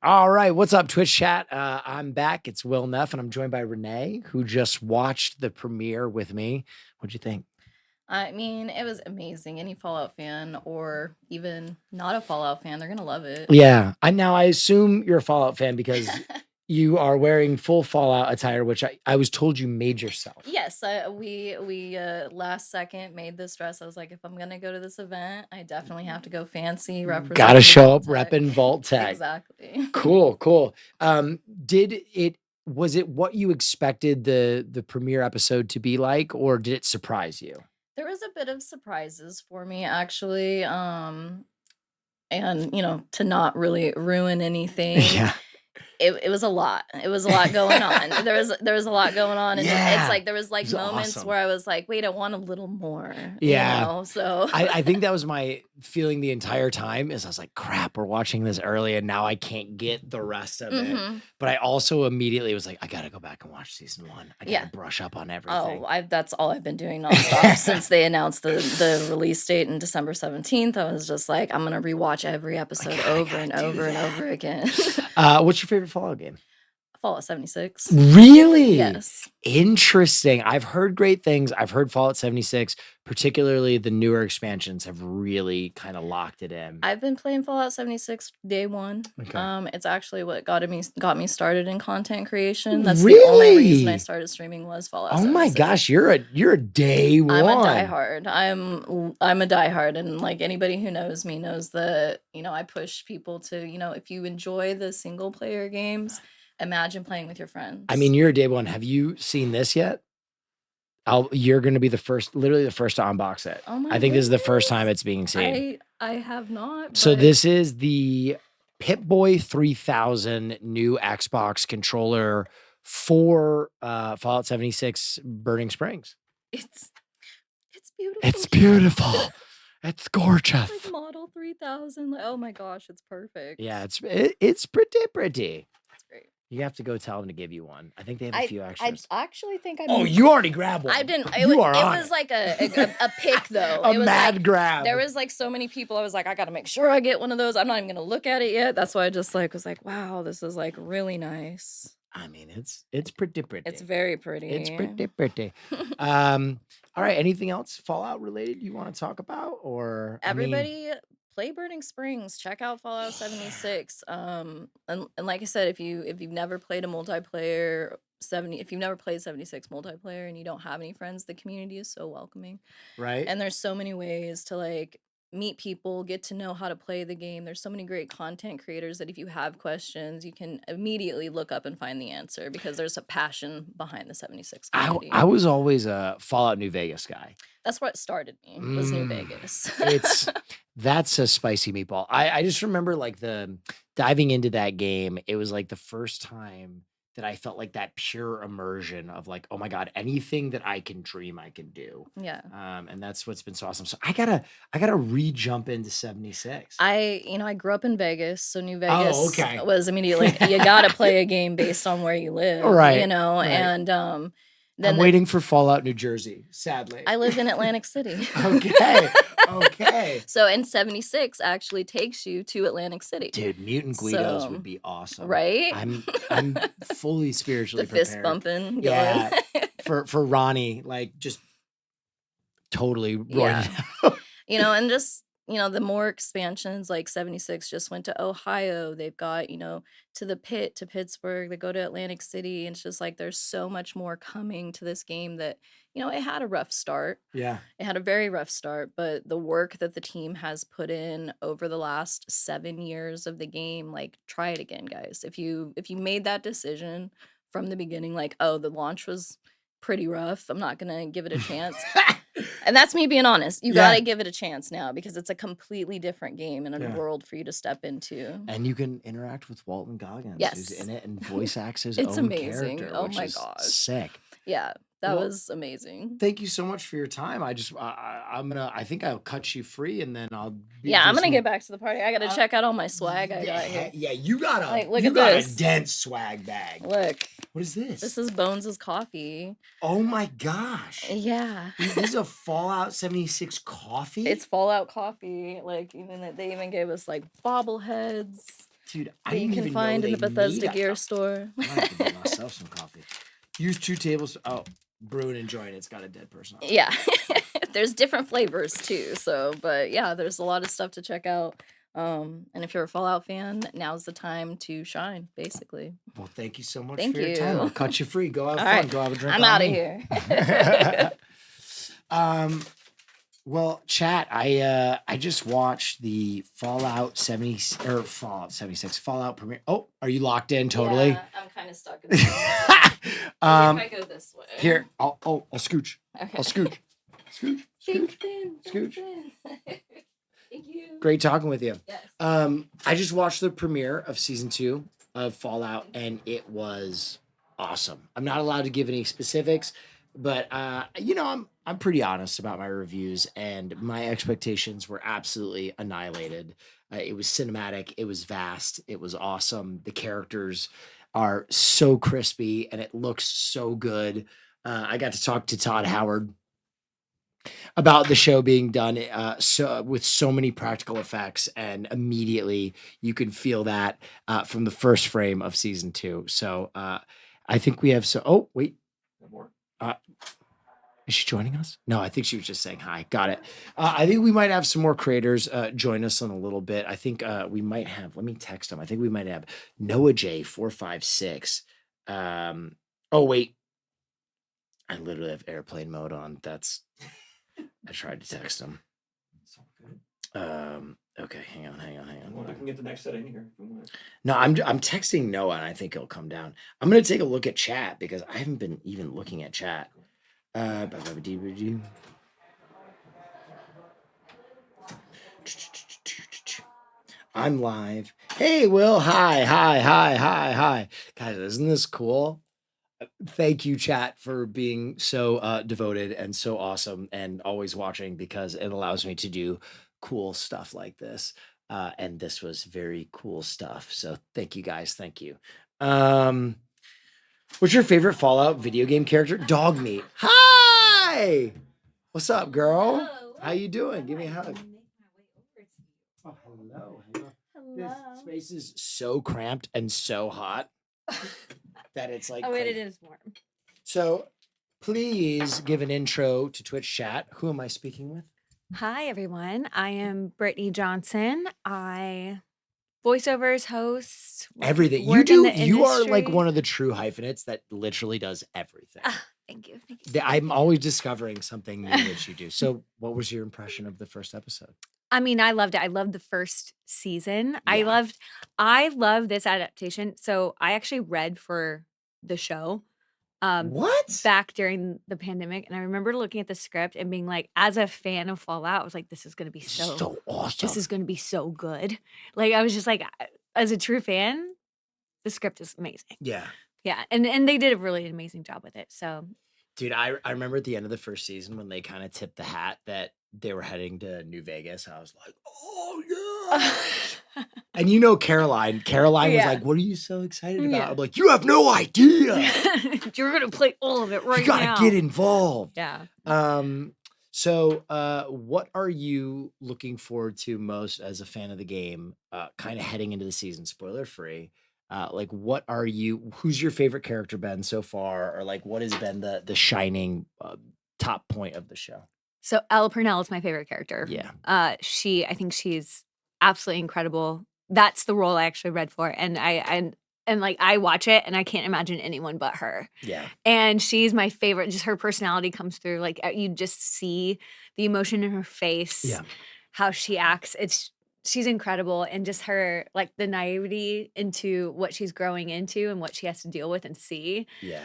All right, what's up, Twitch chat? I'm back. It's Will Neff, and I'm joined by Renee, who just watched the premiere with me. What'd you think? I mean, it was amazing. Any Fallout fan or even not a Fallout fan, they're gonna love it. Yeah, I assume you're a Fallout fan because you are wearing full Fallout attire, which I was told you made yourself. Yes, we last second made this dress. I was like, if I'm gonna go to this event, I definitely have to go fancy. Represent. Gotta show up repping Vault Tech. Exactly. Cool. Was it what you expected the premiere episode to be like, or did it surprise you? There was a bit of surprises for me, actually. And to not really ruin anything. Yeah. It was a lot. It was a lot going on. There was a lot going on, and Yeah. it's like there was like It was moments awesome. where I was like, wait, I want a little more. Yeah. You know? So I think that was my feeling the entire time is I was like, crap, we're watching this early and now I can't get the rest of it. Mhm. But I also immediately was like, I gotta go back and watch season 1. I gotta brush up on everything. that's all I've been doing nonstop since they announced the release date in December 17th. I was just like, I'm gonna rewatch every episode over and over and over again. What's your favorite Fallout game? Fallout 76. Really? Yes. Interesting. I've heard great things. I've heard Fallout 76, particularly the newer expansions, have really kind of locked it in. I've been playing Fallout 76 day one. Okay. It's actually what got me started in content creation. That's the only reason I Really? started streaming was Fallout Oh 76. my gosh, you're a day one. I'm a diehard. I'm a diehard, and like anybody who knows me knows that I push people to if you enjoy the single player games, imagine playing with your friends. I mean, you're a day one. Have you seen this yet? You're going to be literally the first to unbox it. Oh my I think this is the first time it's being seen. I have not. So but this is the Pip-Boy 3000 new Xbox controller for Fallout 76 Burning Springs. it's beautiful. It's beautiful. It's gorgeous. It's like Model 3000. Oh my gosh, it's perfect. Yeah, it's pretty. It's great. You have to go tell them to give you one. I think they have a few extras. I actually think I. Oh, you already grabbed one. I didn't. You are on it was it. like a pick though. A It was mad like, grab. There was like so many people. I was like, I gotta make sure I get one of those. I'm not even gonna look at it yet. That's why I just was like, wow, this is like really nice. I mean, it's pretty. It's very pretty. It's pretty. All right. Anything else Fallout related you want to talk about, or Everybody play Burning Springs. Check out Fallout 76. And like I said, if you've never played a multiplayer if you've never played 76 multiplayer and you don't have any friends, the community is so welcoming. Right. And there's so many ways to like meet people, get to know how to play the game. There's so many great content creators that if you have questions, you can immediately look up and find the answer because there's a passion behind the 76 community. I was always a Fallout New Vegas guy. That's what started me, was New Vegas. That's a spicy meatball. I just remember like the diving into that game. It was like the first time that I felt like that pure immersion of like, oh my God, anything that I can dream, I can do. Yeah. And that's what's been so awesome. So I gotta re-jump into 76. I grew up in Vegas, so New Vegas okay. was immediately like, you gotta play a game based on where you live. Right, Right. And then I'm waiting for Fallout New Jersey, sadly. I lived in Atlantic City. Okay. So in 76 actually takes you to Atlantic City. Dude, Mutant Guidos So, would be awesome. right? I'm fully spiritually The fist prepared. bumping Yeah. going. for Ronnie, like just totally Yeah. running. And just, the more expansions, like 76 just went to Ohio. They've got, to the pit, to Pittsburgh. They go to Atlantic City. And it's just like there's so much more coming to this game that, it had a rough start. Yeah. It had a very rough start, but the work that the team has put in over the last 7 years of the game, like try it again, guys. If you made that decision from the beginning, like, oh, the launch was pretty rough, I'm not gonna give it a chance. And that's me being honest. You Yeah. gotta give it a chance now because it's a completely different game and a Yeah. world for you to step into. And you can interact with Walton Goggins, who's Yes. in it and voice acts his It's own amazing. character. Oh which my is gosh. sick. Yeah, that Well, was amazing. Thank you so much for your time. I think I'll cut you free and then I'll Yeah, I'm do gonna some- get back to the party. I gotta check out all my swag I got here. Yeah, you got Look you at got this. a dense swag bag. Look. What is this? This is Bones' coffee. Oh my gosh. Yeah. This is a Fallout 76 coffee? It's Fallout coffee. Like they even gave us like bobbleheads. Dude, I that you didn't can even know find in they the Bethesda made gear a- store. I have to make myself some coffee. Use 2 tables. Oh, brew and enjoy it. It's got a dead person on it. Yeah. There's different flavors too. So, but yeah, there's a lot of stuff to check out. And if you're a Fallout fan, now's the time to shine, basically. Well, thank you so much Thank for your time. you. I'll cut you free. Go have All fun. right. Go have a drink. I'm on out of me. here. Well, chat. I just watched the Fallout 76 Fallout premiere. Oh, are you locked in totally? Yeah, I'm kind of stuck in this. Maybe if I go this way. Here, I'll scooch. Okay. I'll scooch. Scooch. Thank you. Thank you. Great talking with you. Yes. I just watched the premiere of season 2 of Fallout, and it was awesome. I'm not allowed to give any specifics, but I'm pretty honest about my reviews, and my expectations were absolutely annihilated. It was cinematic. It was vast. It was awesome. The characters are so crispy, and it looks so good. I got to talk to Todd Howard about the show being done with so many practical effects, and immediately you can feel that from the first frame of season 2. So I think we have oh wait, is she joining us? No, I think she was just saying hi. Got it. I think we might have some more creators join us in a little bit. I think we might have, let me text them. I think we might have Noah J456. Oh wait, I literally have airplane mode on. I tried to text him. Okay, hang on. Well, I can get the next set in here if you want. No, I'm texting Noah, and I think he'll come down. I'm gonna take a look at chat because I haven't been even looking at chat. I'm live. Hey, Will. Hi. Guys, isn't this cool? Thank you, chat, for being so devoted and so awesome and always watching, because it allows me to do cool stuff like this. And this was very cool stuff. So thank you, guys. Thank you. What's your favorite Fallout video game character? Dog meat. Hi. What's up, girl? Hello. How you doing? Give me a hug. Oh, hello. This space is so cramped and so hot that it's like. Oh, wait, crazy. it is warm. So please give an intro to Twitch chat. Who am I speaking with? Hi, everyone. I am Brittany Johnson. I voiceovers, host, Everything you work in do. the You are like industry. one of the true hyphenates that literally does everything. Thank you. I'm always discovering something new that you do. So, what was your impression of the first episode? I mean, I loved it. I loved the first season. I love this adaptation. So I actually read for the show. What? Back during the pandemic, and I remember looking at the script and being like, as a fan of Fallout, I was like, this is going to be so awesome. This is going to be so good. Like, I was just like, as a true fan, the script is amazing. Yeah. Yeah, and they did a really amazing job with it. So, Dude, I remember at the end of the first season when they kind of tipped the hat that they were heading to New Vegas. I was like, oh, yeah. And you know Caroline. Caroline was Yeah. like, what are you so excited about? Yeah. I'm like, you have no idea. you're going to play all of it right You got now. to get involved. Yeah. So what are you looking forward to most as a fan of the game, kind of heading into the season, spoiler free? Like, who's your favorite character been so far? Or like, what has been the shining top point of the show? So Ella Purnell is my favorite character. Yeah. I think she's absolutely incredible. That's the role I actually read for. And I watch it and I can't imagine anyone but her. Yeah. And she's my favorite. Just her personality comes through. Like, you just see the emotion in her face. Yeah. How she acts. She's incredible. And just her, like, the naivety into what she's growing into and what she has to deal with and see. Yeah.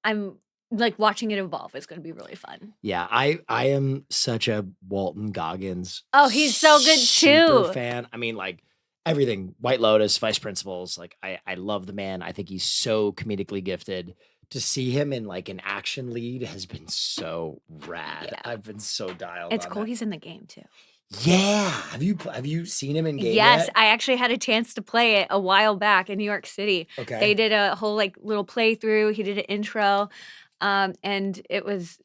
I'm like, watching it evolve is going to be really fun. Yeah. I am such a Walton Goggins. Oh, he's so good super too. fan. I mean, like, everything. White Lotus, Vice Principals. Like, I love the man. I think he's so comedically gifted. To see him in like an action lead has been so rad. Yeah. I've been so dialed. It's on cool. that. He's in the game too. Yeah. Have you seen him in game Yes, yet? I actually had a chance to play it a while back in New York City. Okay. They did a whole like little playthrough. He did an intro. And it was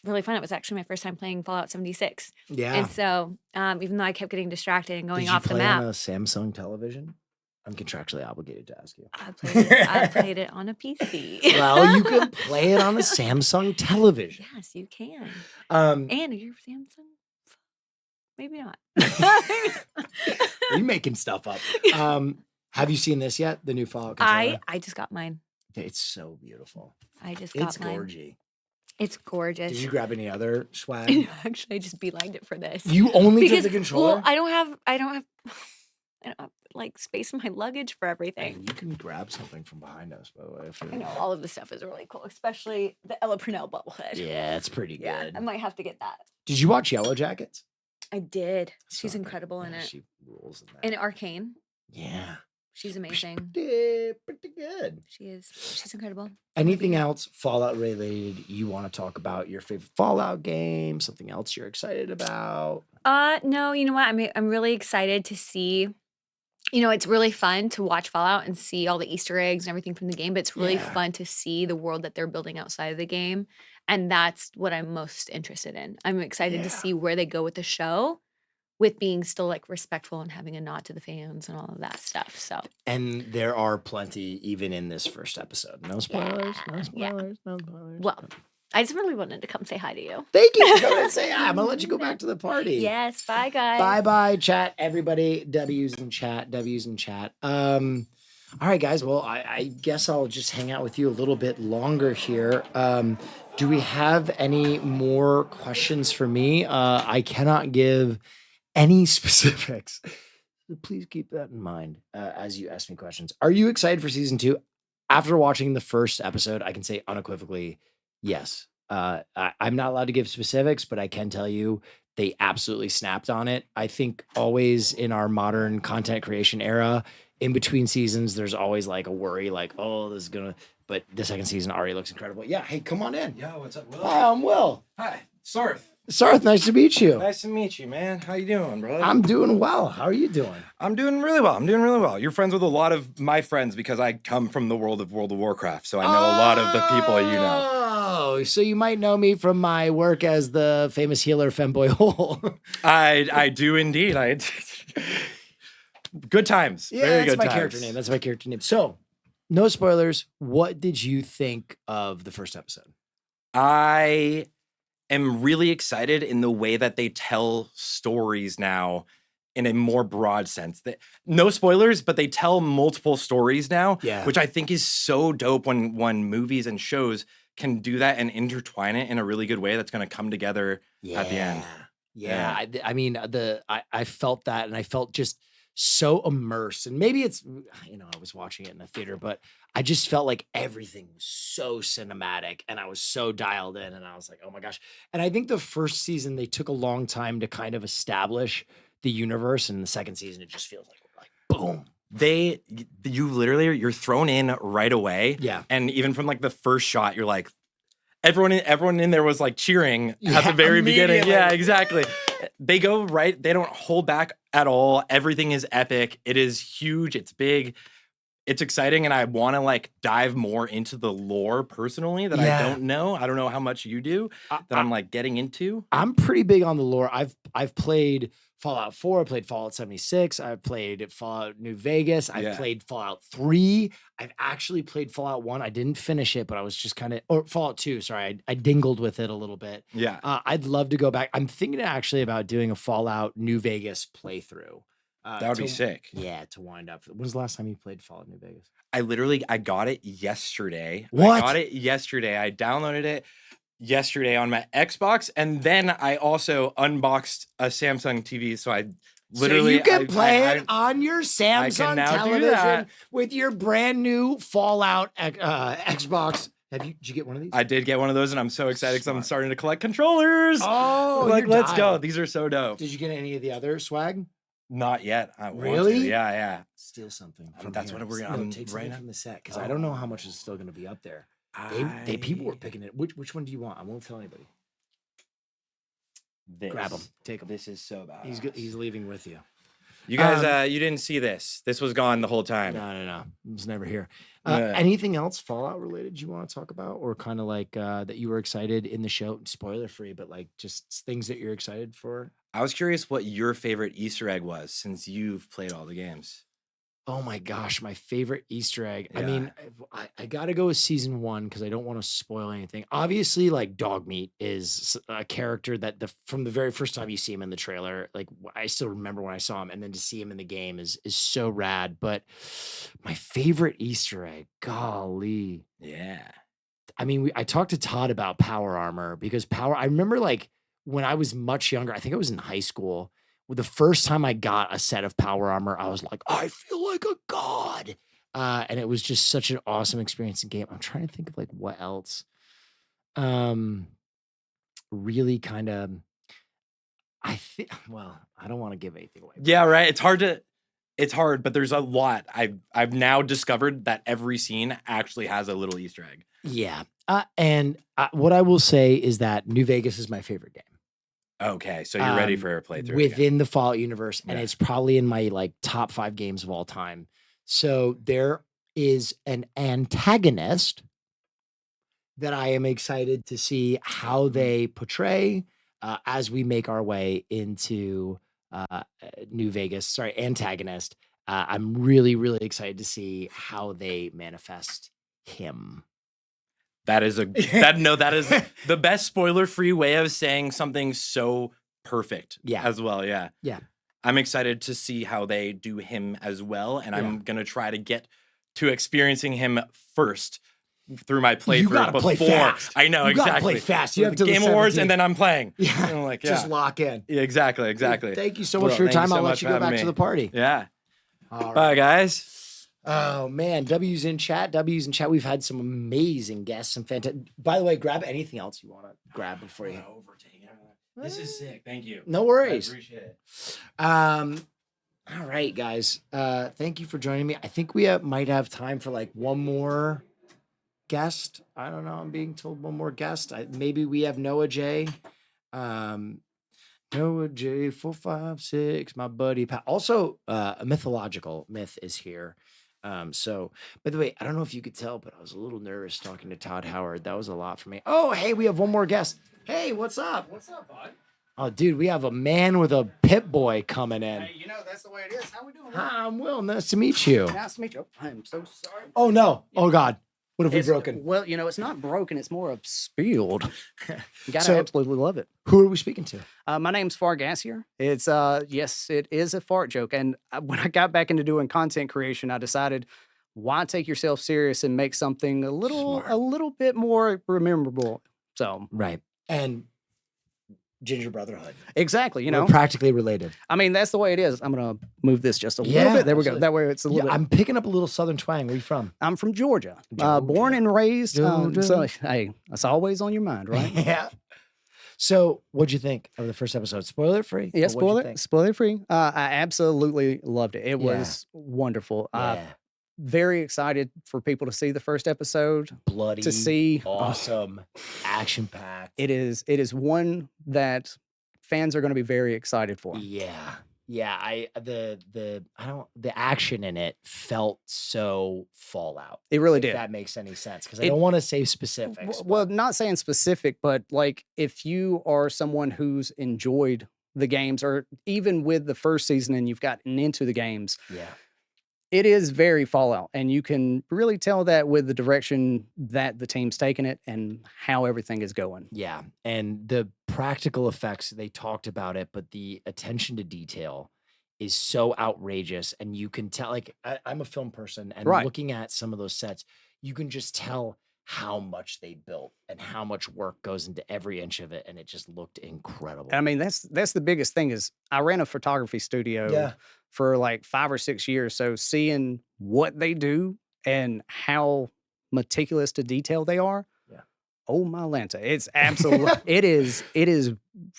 really fun. It was actually my first time playing Fallout 76. Yeah. And so even though I kept getting distracted and going Did you off the play map, on a Samsung television? I'm contractually obligated to ask you. I played it on a PC. Well, you can play it on a Samsung television. Yes, you can. Um, And your Samsung, maybe not. Are you making stuff up? Have you seen this yet? The new Fallout controller? I just got mine. It's so beautiful. I just got It's mine. gorgy. It's gorgeous. Did you grab any other swag? Actually, I just beelined it for this. You only took the controller? Well, I don't have like space in my luggage for everything. You can grab something from behind us, by the way. I know all of the stuff is really cool, especially the Ella Prunell bobblehead. Yeah, it's pretty good. Yeah, I might have to get that. Did you watch Yellow Jackets? I did. She's incredible in it. She rules in that. And Arcane. Yeah. She's amazing. Pretty good. She is. She's incredible. Anything else Fallout related you want to talk about? Your favorite Fallout game? Something else you're excited about? No, you know what? I'm really excited to see. It's really fun to watch Fallout and see all the Easter eggs and everything from the game, but it's really fun to see the world that they're building outside of the game. And that's what I'm most interested in. I'm excited to see where they go with the show, with being still like respectful and having a nod to the fans and all of that stuff. So, and there are plenty even in this first episode. No spoilers. No spoilers. Yeah. No spoilers. Well, I just really wanted to come say hi to you. Thank you for coming and say hi. I'm gonna let you go back to the party. Yes. Bye, guys. Bye, chat, everybody. W's in chat. All right, guys. Well, I guess I'll just hang out with you a little bit longer here. Do we have any more questions for me? I cannot give any specifics. Please keep that in mind as you ask me questions. Are you excited for season 2? After watching the first episode, I can say unequivocally, yes. I'm not allowed to give specifics, but I can tell you they absolutely snapped on it. I think always in our modern content creation era, in between seasons, there's always like a worry, like, oh, this is gonna. But the second season already looks incredible. Yeah, hey, come on in. Yo, what's up, Will? Hi, I'm Will. Hi, Sarth. Sarth, nice to meet you. Nice to meet you, man. How you doing, brother? I'm doing well. How are you doing? I'm doing really well. You're friends with a lot of my friends because I come from the world of World of Warcraft, so I know a lot of the people you know. Oh, so you might know me from my work as the famous healer Femboy Hole. I do indeed. Good times. Yeah, Very that's good my times. character name. So, no spoilers. What did you think of the first episode? I am really excited in the way that they tell stories now in a more broad sense. No spoilers, but they tell multiple stories now, which I think is so dope when movies and shows can do that and intertwine it in a really good way that's going to come together at the end. Yeah. I mean, I felt that, and I felt just so immersed. And maybe it's, I was watching it in the theater, but I just felt like everything was so cinematic and I was so dialed in, and I was like, oh my gosh. And I think the first season, they took a long time to kind of establish the universe. And the second season, it just feels like boom. You're thrown in right away. Yeah. And even from like the first shot, you're like, everyone in there was like cheering at the very beginning. Yeah, exactly. They go right. They don't hold back at all. Everything is epic. It is huge. It's big. It's exciting. And I want to like dive more into the lore personally that I don't know. I don't know how much you do that I'm like getting into. I'm pretty big on the lore. I've played Fallout 4, I played Fallout 76, I've played Fallout New Vegas, I've played Fallout 3, I've actually played Fallout 1. I didn't finish it, but I was just kind of, or Fallout 2, sorry, I dingled with it a little bit. Yeah. I'd love to go back. I'm thinking actually about doing a Fallout New Vegas playthrough. That would be sick. Yeah, to wind up. When was the last time you played Fallout New Vegas? I got it yesterday. What? I got it yesterday. I downloaded it yesterday on my Xbox, and then I also unboxed a Samsung TV. So I literally so you can play it on your Samsung television with your brand new Fallout Xbox. Did you get one of these? I did get one of those, and I'm so excited because I'm starting to collect controllers. Oh, like let's go! These are so dope. Did you get any of the other swag? Not yet. I really? Want to. Yeah. Steal something. That's here. what we're gonna take right from the set because I don't know how much is still going to be up there. They people were picking it. Which one do you want? I won't tell anybody. This. Grab him. Take him. This is so bad. He's leaving with you. You guys, you didn't see this. This was gone the whole time. No. It was never here. Yeah. Anything else Fallout related you want to talk about, or kind of like that you were excited in the show? Spoiler free, but like just things that you're excited for. I was curious what your favorite Easter egg was since you've played all the games. Oh my gosh, my favorite Easter egg. I Yeah. mean, I got to go with season 1 because I don't want to spoil anything. Obviously, like Dogmeat is a character that from the very first time you see him in the trailer, like I still remember when I saw him, and then to see him in the game is so rad. But my favorite Easter egg, golly. Yeah. I mean, I talked to Todd about power armor because I remember like when I was much younger, I think I was in high school. The first time I got a set of power armor, I was like, I feel like a god. And it was just such an awesome experience in game. I'm trying to think of like what else. Really kind of, I think, well, I don't want to give anything away. Yeah, right. It's hard, but there's a lot. I've now discovered that every scene actually has a little Easter egg. Yeah. And what I will say is that New Vegas is my favorite game. Okay, so you're ready for a playthrough within the Fallout universe, and Yeah. it's probably in my like top 5 games of all time. So there is an antagonist that I am excited to see how they portray as we make our way into New Vegas. Sorry, antagonist. I'm really, really excited to see how they manifest him. That is that is the best spoiler-free way of saying something so perfect. Yeah. As well. Yeah. Yeah. I'm excited to see how they do him as well, and Yeah. I'm gonna try to get to experiencing him first through my playthrough You gotta play fast. I know You gotta exactly. play fast. You have The till the Game Awards, 17th. and then I'm playing. Yeah. And I'm like, Just yeah. lock in. Yeah, exactly. Thank you so much for your Thank time. so I'll let much you for go back having to me. the party. Yeah. All Bye, guys. Oh man, W's in chat. We've had some amazing guests. Some fantastic. By the way, grab anything else you want to grab before you. This is sick. Thank you. No worries. I appreciate it. All right, guys. Thank you for joining me. I think we might have time for like one more guest. I don't know. I'm being told one more guest. Maybe we have Noah J. Noah J 456, my buddy. Also, a mythological myth is here. So, by the way, I don't know if you could tell, but I was a little nervous talking to Todd Howard. That was a lot for me. Oh, hey, we have one more guest. Hey, what's up? What's up, bud? Oh, dude, we have a man with a pit boy coming in. Hey, you know, that's the way it is. How we doing? Hi, I'm Will. Nice to meet you. Nice to meet you. I'm so sorry. Oh, no. Oh, God. What have we It's- broken? Well, you know, it's not broken. It's more of spilled. You gotta So- absolutely love it. Who are we speaking to? My name's Fargassier. It's yes, it is a fart joke. And when I got back into doing content creation, I decided, why take yourself serious and make something a little bit more memorable. So Right. And Ginger Brotherhood. exactly, you know, We're practically related. I mean, that's the way it is. I'm gonna move this just a little Yeah, bit. There we go. absolutely. That way, it's a little bit. I'm picking up a little Southern twang. Where are you from? I'm from Georgia. Born and raised. So hey, that's always on your mind, right? Yeah. So, what'd you think of the first episode? Spoiler free? Yeah, Or what'd you think? spoiler free. I absolutely loved it. It Yeah. was wonderful. Yeah. Very excited for people to see the first episode. Bloody, to see awesome, action packed. It is one that fans are going to be very excited for. Yeah. Yeah, the action in it felt so Fallout. It really if did. that makes any sense, because I don't want to say specifics. Well, not saying specific, but like if you are someone who's enjoyed the games, or even with the first season and you've gotten into the games, Yeah. it is very Fallout, and you can really tell that with the direction that the team's taking it and how everything is going. Yeah, and the practical effects, they talked about it, but the attention to detail is so outrageous, and you can tell. Like I'm a film person, and Right. looking at some of those sets, you can just tell how much they built and how much work goes into every inch of it, and it just looked incredible. I mean, that's the biggest thing is I ran a photography studio Yeah. for like 5 or 6 years. So seeing what they do and how meticulous to detail they are. Yeah. Oh my Lanta. It's absolutely it is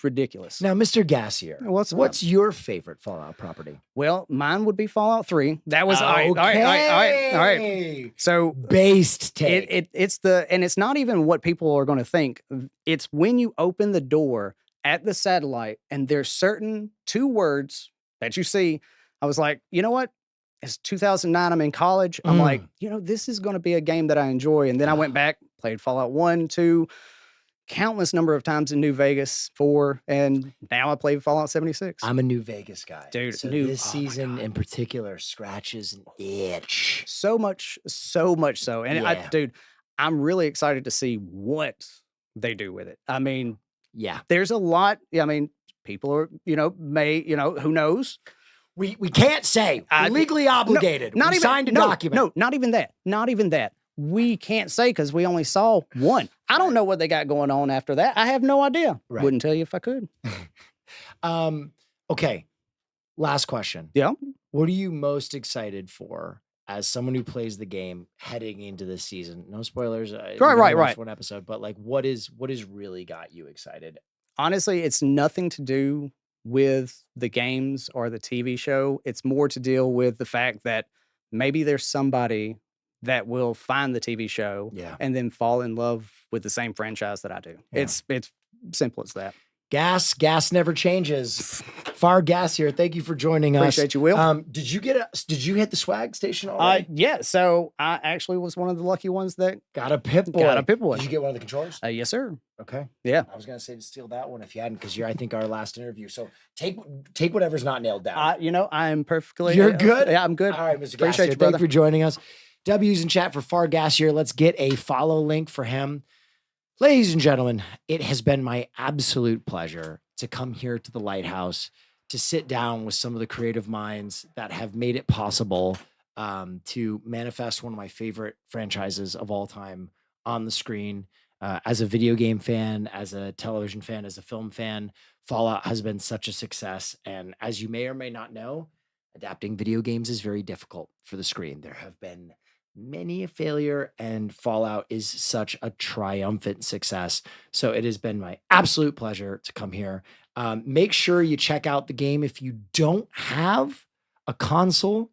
ridiculous. Now, Mr. Gassier, what's your favorite Fallout property? Well, mine would be Fallout 3. That was all right. So based take. It's not even what people are going to think. It's when you open the door at the satellite and there's certain 2 words that you see. I was like, you know what? It's 2009. I'm in college. I'm like, this is going to be a game that I enjoy. And then I went back, played Fallout 1, 2, countless number of times in New Vegas, 4, and now I play Fallout 76. I'm a New Vegas guy. Dude, so new, this season in particular scratches an itch. So much so. And dude, I'm really excited to see what they do with it. I mean, there's a lot. I mean, people are, who knows? We can't say. We're legally obligated. We signed a document. No, not even that. Not even that. We can't say because we only saw one. I don't know what they got going on after that. I have no idea. Right. Wouldn't tell you if I could. Okay. Last question. Yeah. What are you most excited for as someone who plays the game heading into this season? No spoilers. Right. One episode, but like, what is really got you excited? Honestly, it's nothing to do with the games or the TV show. It's more to deal with the fact that maybe there's somebody that will find the TV show and then fall in love with the same franchise that I do. Yeah. It's simple as that. Gas never changes. Far Gas here. Thank you for joining us. Appreciate you, Will. Did you hit the swag station already? Yeah. So I actually was one of the lucky ones that got a Pip-Boy. Did you get one of the controllers? Yes, sir. Okay. Yeah. I was gonna say to steal that one if you hadn't, because you're I think our last interview. So take whatever's not nailed down. I'm perfectly. You're good. Yeah, I'm good. All right, Mr. Appreciate Gassier, you, brother. thank you for joining us. W's in chat for Far Gassier. Let's get a follow link for him. Ladies and gentlemen, it has been my absolute pleasure to come here to the Lighthouse to sit down with some of the creative minds that have made it possible to manifest one of my favorite franchises of all time on the screen. As a video game fan, as a television fan, as a film fan, Fallout has been such a success. And as you may or may not know, adapting video games is very difficult for the screen. There have been many a failure, and Fallout is such a triumphant success. So it has been my absolute pleasure to come here. Make sure you check out the game. If you don't have a console,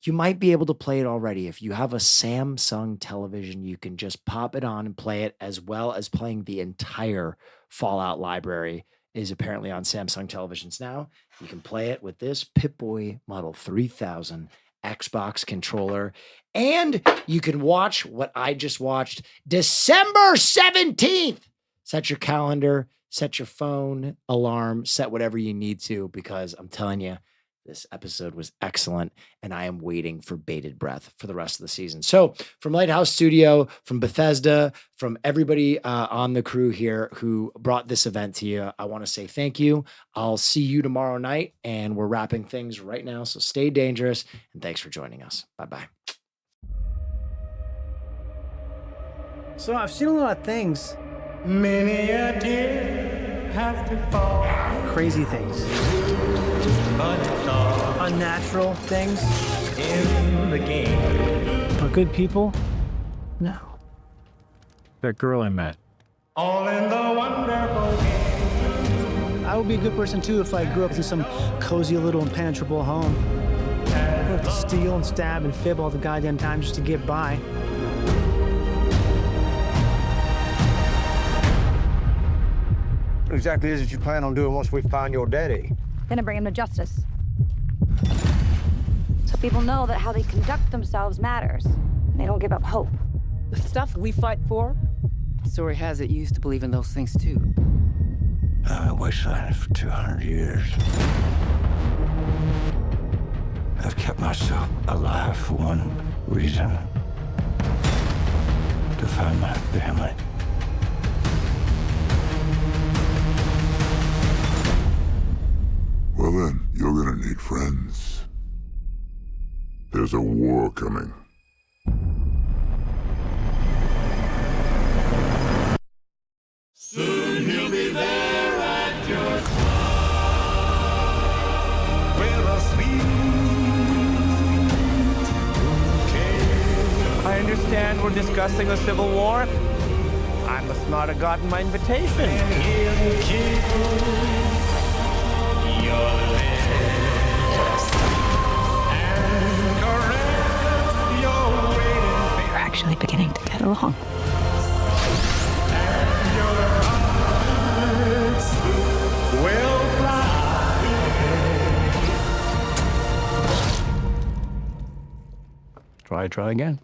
you might be able to play it already. If you have a Samsung television, you can just pop it on and play it, as well as playing the entire Fallout library is apparently on Samsung televisions now. You can play it with this Pip-Boy Model 3000 Xbox controller. And you can watch what I just watched December 17th. Set your calendar, set your phone alarm, set whatever you need to, because I'm telling you, this episode was excellent, and I am waiting for bated breath for the rest of the season. So from Lighthouse Studio, from Bethesda, from everybody on the crew here who brought this event to you, I want to say thank you. I'll see you tomorrow night, and we're wrapping things right now. So stay dangerous, and thanks for joining us. Bye-bye. So I've seen a lot of things. Many a tear have to fall. Crazy things. Unnatural things in the game. But good people? No. That girl I met. All in the wonderful game. I would be a good person too if I grew up in some cozy little impenetrable home. I would have to steal and stab and fib all the goddamn time just to get by. What exactly is it you plan on doing once we find your daddy? Gonna bring him to justice. So people know that how they conduct themselves matters. And they don't give up hope. The stuff we fight for, the story has it you used to believe in those things too. I wastelanded for 200 years. I've kept myself alive for one reason. To find my family. Well then, you're gonna need friends. There's a war coming. Soon he'll be there at your side with a sweet bouquet. I understand we're discussing the Civil War. I must not have gotten my invitation. We're actually beginning to get along. why I try again.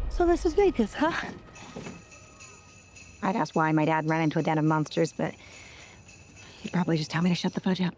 So this is Vegas, huh? I'd ask why my dad ran into a den of monsters, but he'd probably just tell me to shut the fudge up.